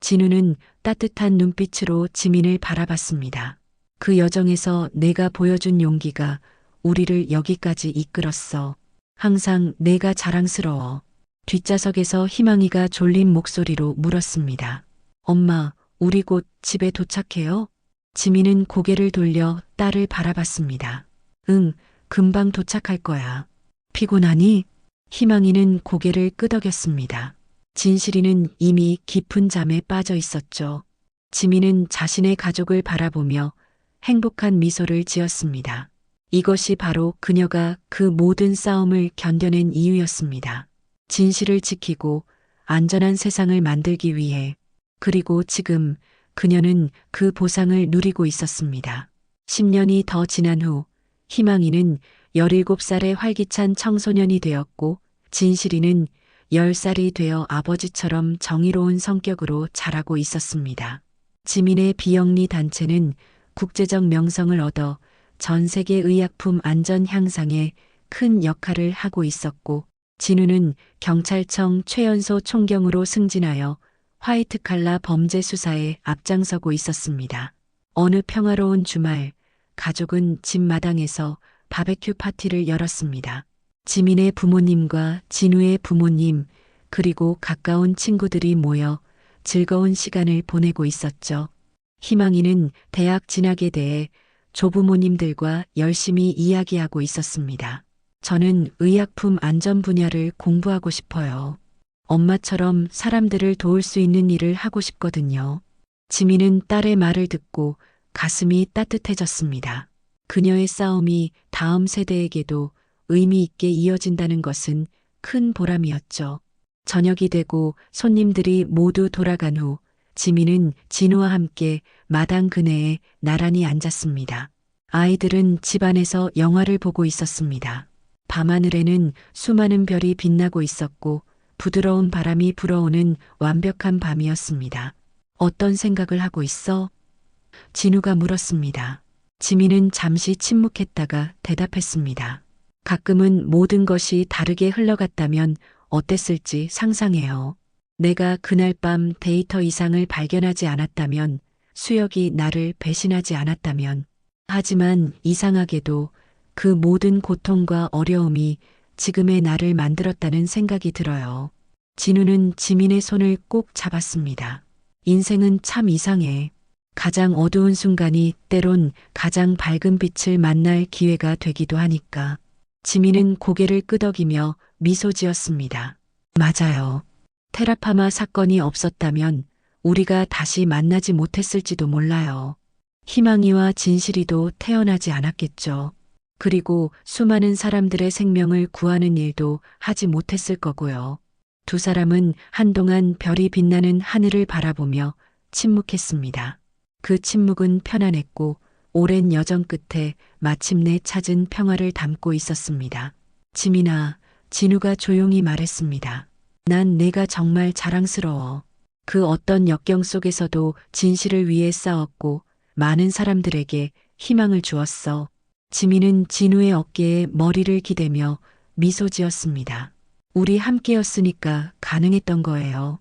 진우는 따뜻한 눈빛으로 지민을 바라봤습니다. 그 여정에서 내가 보여준 용기가 우리를 여기까지 이끌었어. 항상 내가 자랑스러워. 뒷좌석에서 희망이가 졸린 목소리로 물었습니다. 엄마, 우리 곧 집에 도착해요? 지민은 고개를 돌려 딸을 바라봤습니다. 응, 금방 도착할 거야. 피곤하니? 희망이는 고개를 끄덕였습니다. 진실이는 이미 깊은 잠에 빠져 있었죠. 지민은 자신의 가족을 바라보며 행복한 미소를 지었습니다. 이것이 바로 그녀가 그 모든 싸움을 견뎌낸 이유였습니다. 진실을 지키고 안전한 세상을 만들기 위해. 그리고 지금 그녀는 그 보상을 누리고 있었습니다. 10년이 더 지난 후 희망이는 17살의 활기찬 청소년이 되었고 진실이는 10살이 되어 아버지처럼 정의로운 성격으로 자라고 있었습니다. 지민의 비영리 단체는 국제적 명성을 얻어 전 세계 의약품 안전 향상에 큰 역할을 하고 있었고 진우는 경찰청 최연소 총경으로 승진하여 화이트칼라 범죄 수사에 앞장서고 있었습니다. 어느 평화로운 주말, 가족은 집 마당에서 바베큐 파티를 열었습니다. 지민의 부모님과 진우의 부모님, 그리고 가까운 친구들이 모여 즐거운 시간을 보내고 있었죠. 희망이는 대학 진학에 대해 조부모님들과 열심히 이야기하고 있었습니다. 저는 의약품 안전 분야를 공부하고 싶어요. 엄마처럼 사람들을 도울 수 있는 일을 하고 싶거든요. 지민은 딸의 말을 듣고 가슴이 따뜻해졌습니다. 그녀의 싸움이 다음 세대에게도 의미 있게 이어진다는 것은 큰 보람이었죠. 저녁이 되고 손님들이 모두 돌아간 후 지민은 진우와 함께 마당 그네에 나란히 앉았습니다. 아이들은 집안에서 영화를 보고 있었습니다. 밤하늘에는 수많은 별이 빛나고 있었고 부드러운 바람이 불어오는 완벽한 밤이었습니다. 어떤 생각을 하고 있어? 진우가 물었습니다. 지민은 잠시 침묵했다가 대답했습니다. 가끔은 모든 것이 다르게 흘러갔다면 어땠을지 상상해요. 내가 그날 밤 데이터 이상을 발견하지 않았다면, 수혁이 나를 배신하지 않았다면. 하지만 이상하게도 그 모든 고통과 어려움이 지금의 나를 만들었다는 생각이 들어요. 진우는 지민의 손을 꼭 잡았습니다. 인생은 참 이상해. 가장 어두운 순간이 때론 가장 밝은 빛을 만날 기회가 되기도 하니까. 지민은 고개를 끄덕이며 미소 지었습니다. 맞아요. 테라파마 사건이 없었다면 우리가 다시 만나지 못했을지도 몰라요. 희망이와 진실이도 태어나지 않았겠죠. 그리고 수많은 사람들의 생명을 구하는 일도 하지 못했을 거고요. 두 사람은 한동안 별이 빛나는 하늘을 바라보며 침묵했습니다. 그 침묵은 편안했고 오랜 여정 끝에 마침내 찾은 평화를 담고 있었습니다. 지민아, 진우가 조용히 말했습니다. 난 내가 정말 자랑스러워. 그 어떤 역경 속에서도 진실을 위해 싸웠고 많은 사람들에게 희망을 주었어. 지민은 진우의 어깨에 머리를 기대며 미소 지었습니다. 우리 함께였으니까 가능했던 거예요.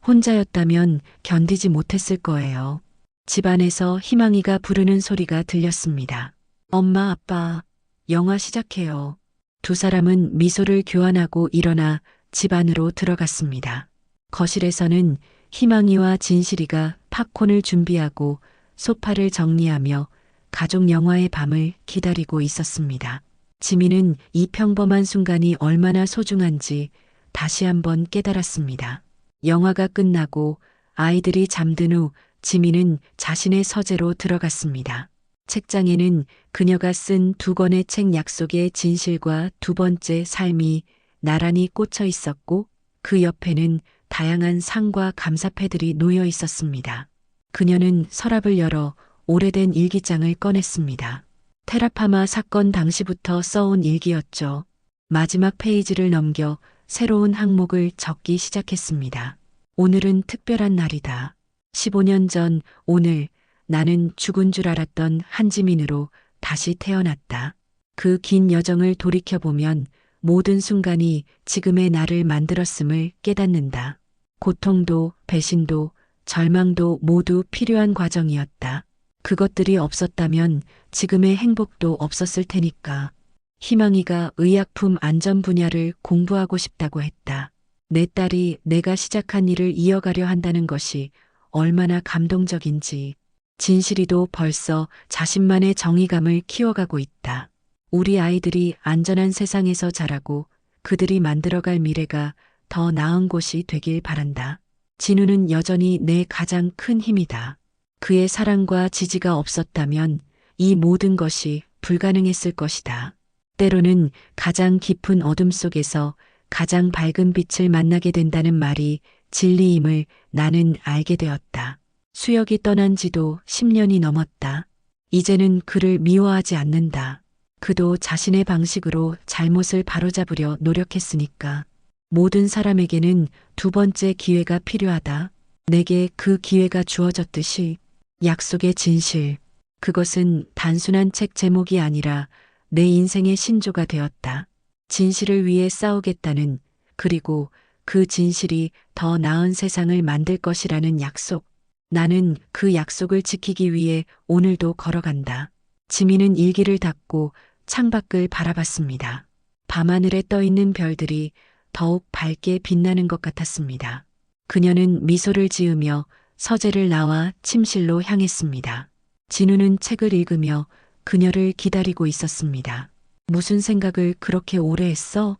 혼자였다면 견디지 못했을 거예요. 집안에서 희망이가 부르는 소리가 들렸습니다. 엄마, 아빠, 영화 시작해요. 두 사람은 미소를 교환하고 일어나 집 안으로 들어갔습니다. 거실에서는 희망이와 진실이가 팝콘을 준비하고 소파를 정리하며 가족 영화의 밤을 기다리고 있었습니다. 지민은 이 평범한 순간이 얼마나 소중한지 다시 한번 깨달았습니다. 영화가 끝나고 아이들이 잠든 후 지민은 자신의 서재로 들어갔습니다. 책장에는 그녀가 쓴 두 권의 책 약속의 진실과 두 번째 삶이 나란히 꽂혀 있었고 그 옆에는 다양한 상과 감사패들이 놓여 있었습니다. 그녀는 서랍을 열어 오래된 일기장을 꺼냈습니다. 테라파마 사건 당시부터 써온 일기였죠. 마지막 페이지를 넘겨 새로운 항목을 적기 시작했습니다. 오늘은 특별한 날이다. 15년 전 오늘 나는 죽은 줄 알았던 한지민으로 다시 태어났다. 그 긴 여정을 돌이켜보면 모든 순간이 지금의 나를 만들었음을 깨닫는다. 고통도 배신도 절망도 모두 필요한 과정이었다. 그것들이 없었다면 지금의 행복도 없었을 테니까. 희망이가 의약품 안전 분야를 공부하고 싶다고 했다. 내 딸이 내가 시작한 일을 이어가려 한다는 것이 얼마나 감동적인지. 진실이도 벌써 자신만의 정의감을 키워가고 있다. 우리 아이들이 안전한 세상에서 자라고 그들이 만들어갈 미래가 더 나은 곳이 되길 바란다. 진우는 여전히 내 가장 큰 힘이다. 그의 사랑과 지지가 없었다면 이 모든 것이 불가능했을 것이다. 때로는 가장 깊은 어둠 속에서 가장 밝은 빛을 만나게 된다는 말이 진리임을 나는 알게 되었다. 수혁이 떠난 지도 10년이 넘었다. 이제는 그를 미워하지 않는다. 그도 자신의 방식으로 잘못을 바로잡으려 노력했으니까. 모든 사람에게는 두 번째 기회가 필요하다. 내게 그 기회가 주어졌듯이. 약속의 진실. 그것은 단순한 책 제목이 아니라 내 인생의 신조가 되었다. 진실을 위해 싸우겠다는, 그리고 그 진실이 더 나은 세상을 만들 것이라는 약속. 나는 그 약속을 지키기 위해 오늘도 걸어간다. 지민은 일기를 닫고 창밖을 바라봤습니다. 밤하늘에 떠있는 별들이 더욱 밝게 빛나는 것 같았습니다. 그녀는 미소를 지으며 서재를 나와 침실로 향했습니다. 진우는 책을 읽으며 그녀를 기다리고 있었습니다. 무슨 생각을 그렇게 오래 했어?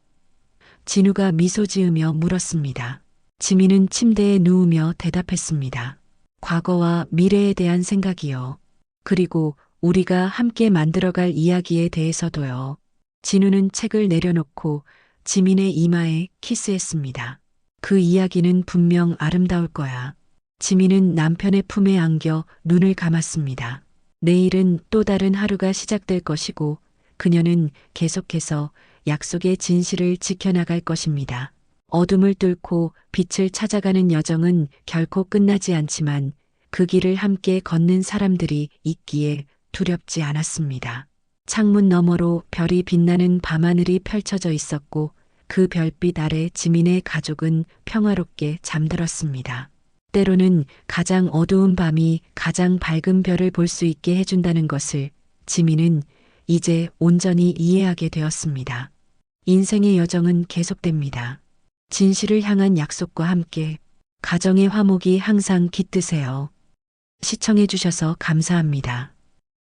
진우가 미소 지으며 물었습니다. 지민은 침대에 누우며 대답했습니다. 과거와 미래에 대한 생각이요. 그리고 우리가 함께 만들어갈 이야기에 대해서도요. 진우는 책을 내려놓고 지민의 이마에 키스했습니다. 그 이야기는 분명 아름다울 거야. 지민은 남편의 품에 안겨 눈을 감았습니다. 내일은 또 다른 하루가 시작될 것이고 그녀는 계속해서 약속의 진실을 지켜나갈 것입니다. 어둠을 뚫고 빛을 찾아가는 여정은 결코 끝나지 않지만 그 길을 함께 걷는 사람들이 있기에 두렵지 않았습니다. 창문 너머로 별이 빛나는 밤하늘이 펼쳐져 있었고 그 별빛 아래 지민의 가족은 평화롭게 잠들었습니다. 때로는 가장 어두운 밤이 가장 밝은 별을 볼 수 있게 해준다는 것을 지민은 이제 온전히 이해하게 되었습니다. 인생의 여정은 계속됩니다. 진실을 향한 약속과 함께 가정의 화목이 항상 깃드세요. 시청해 주셔서 감사합니다.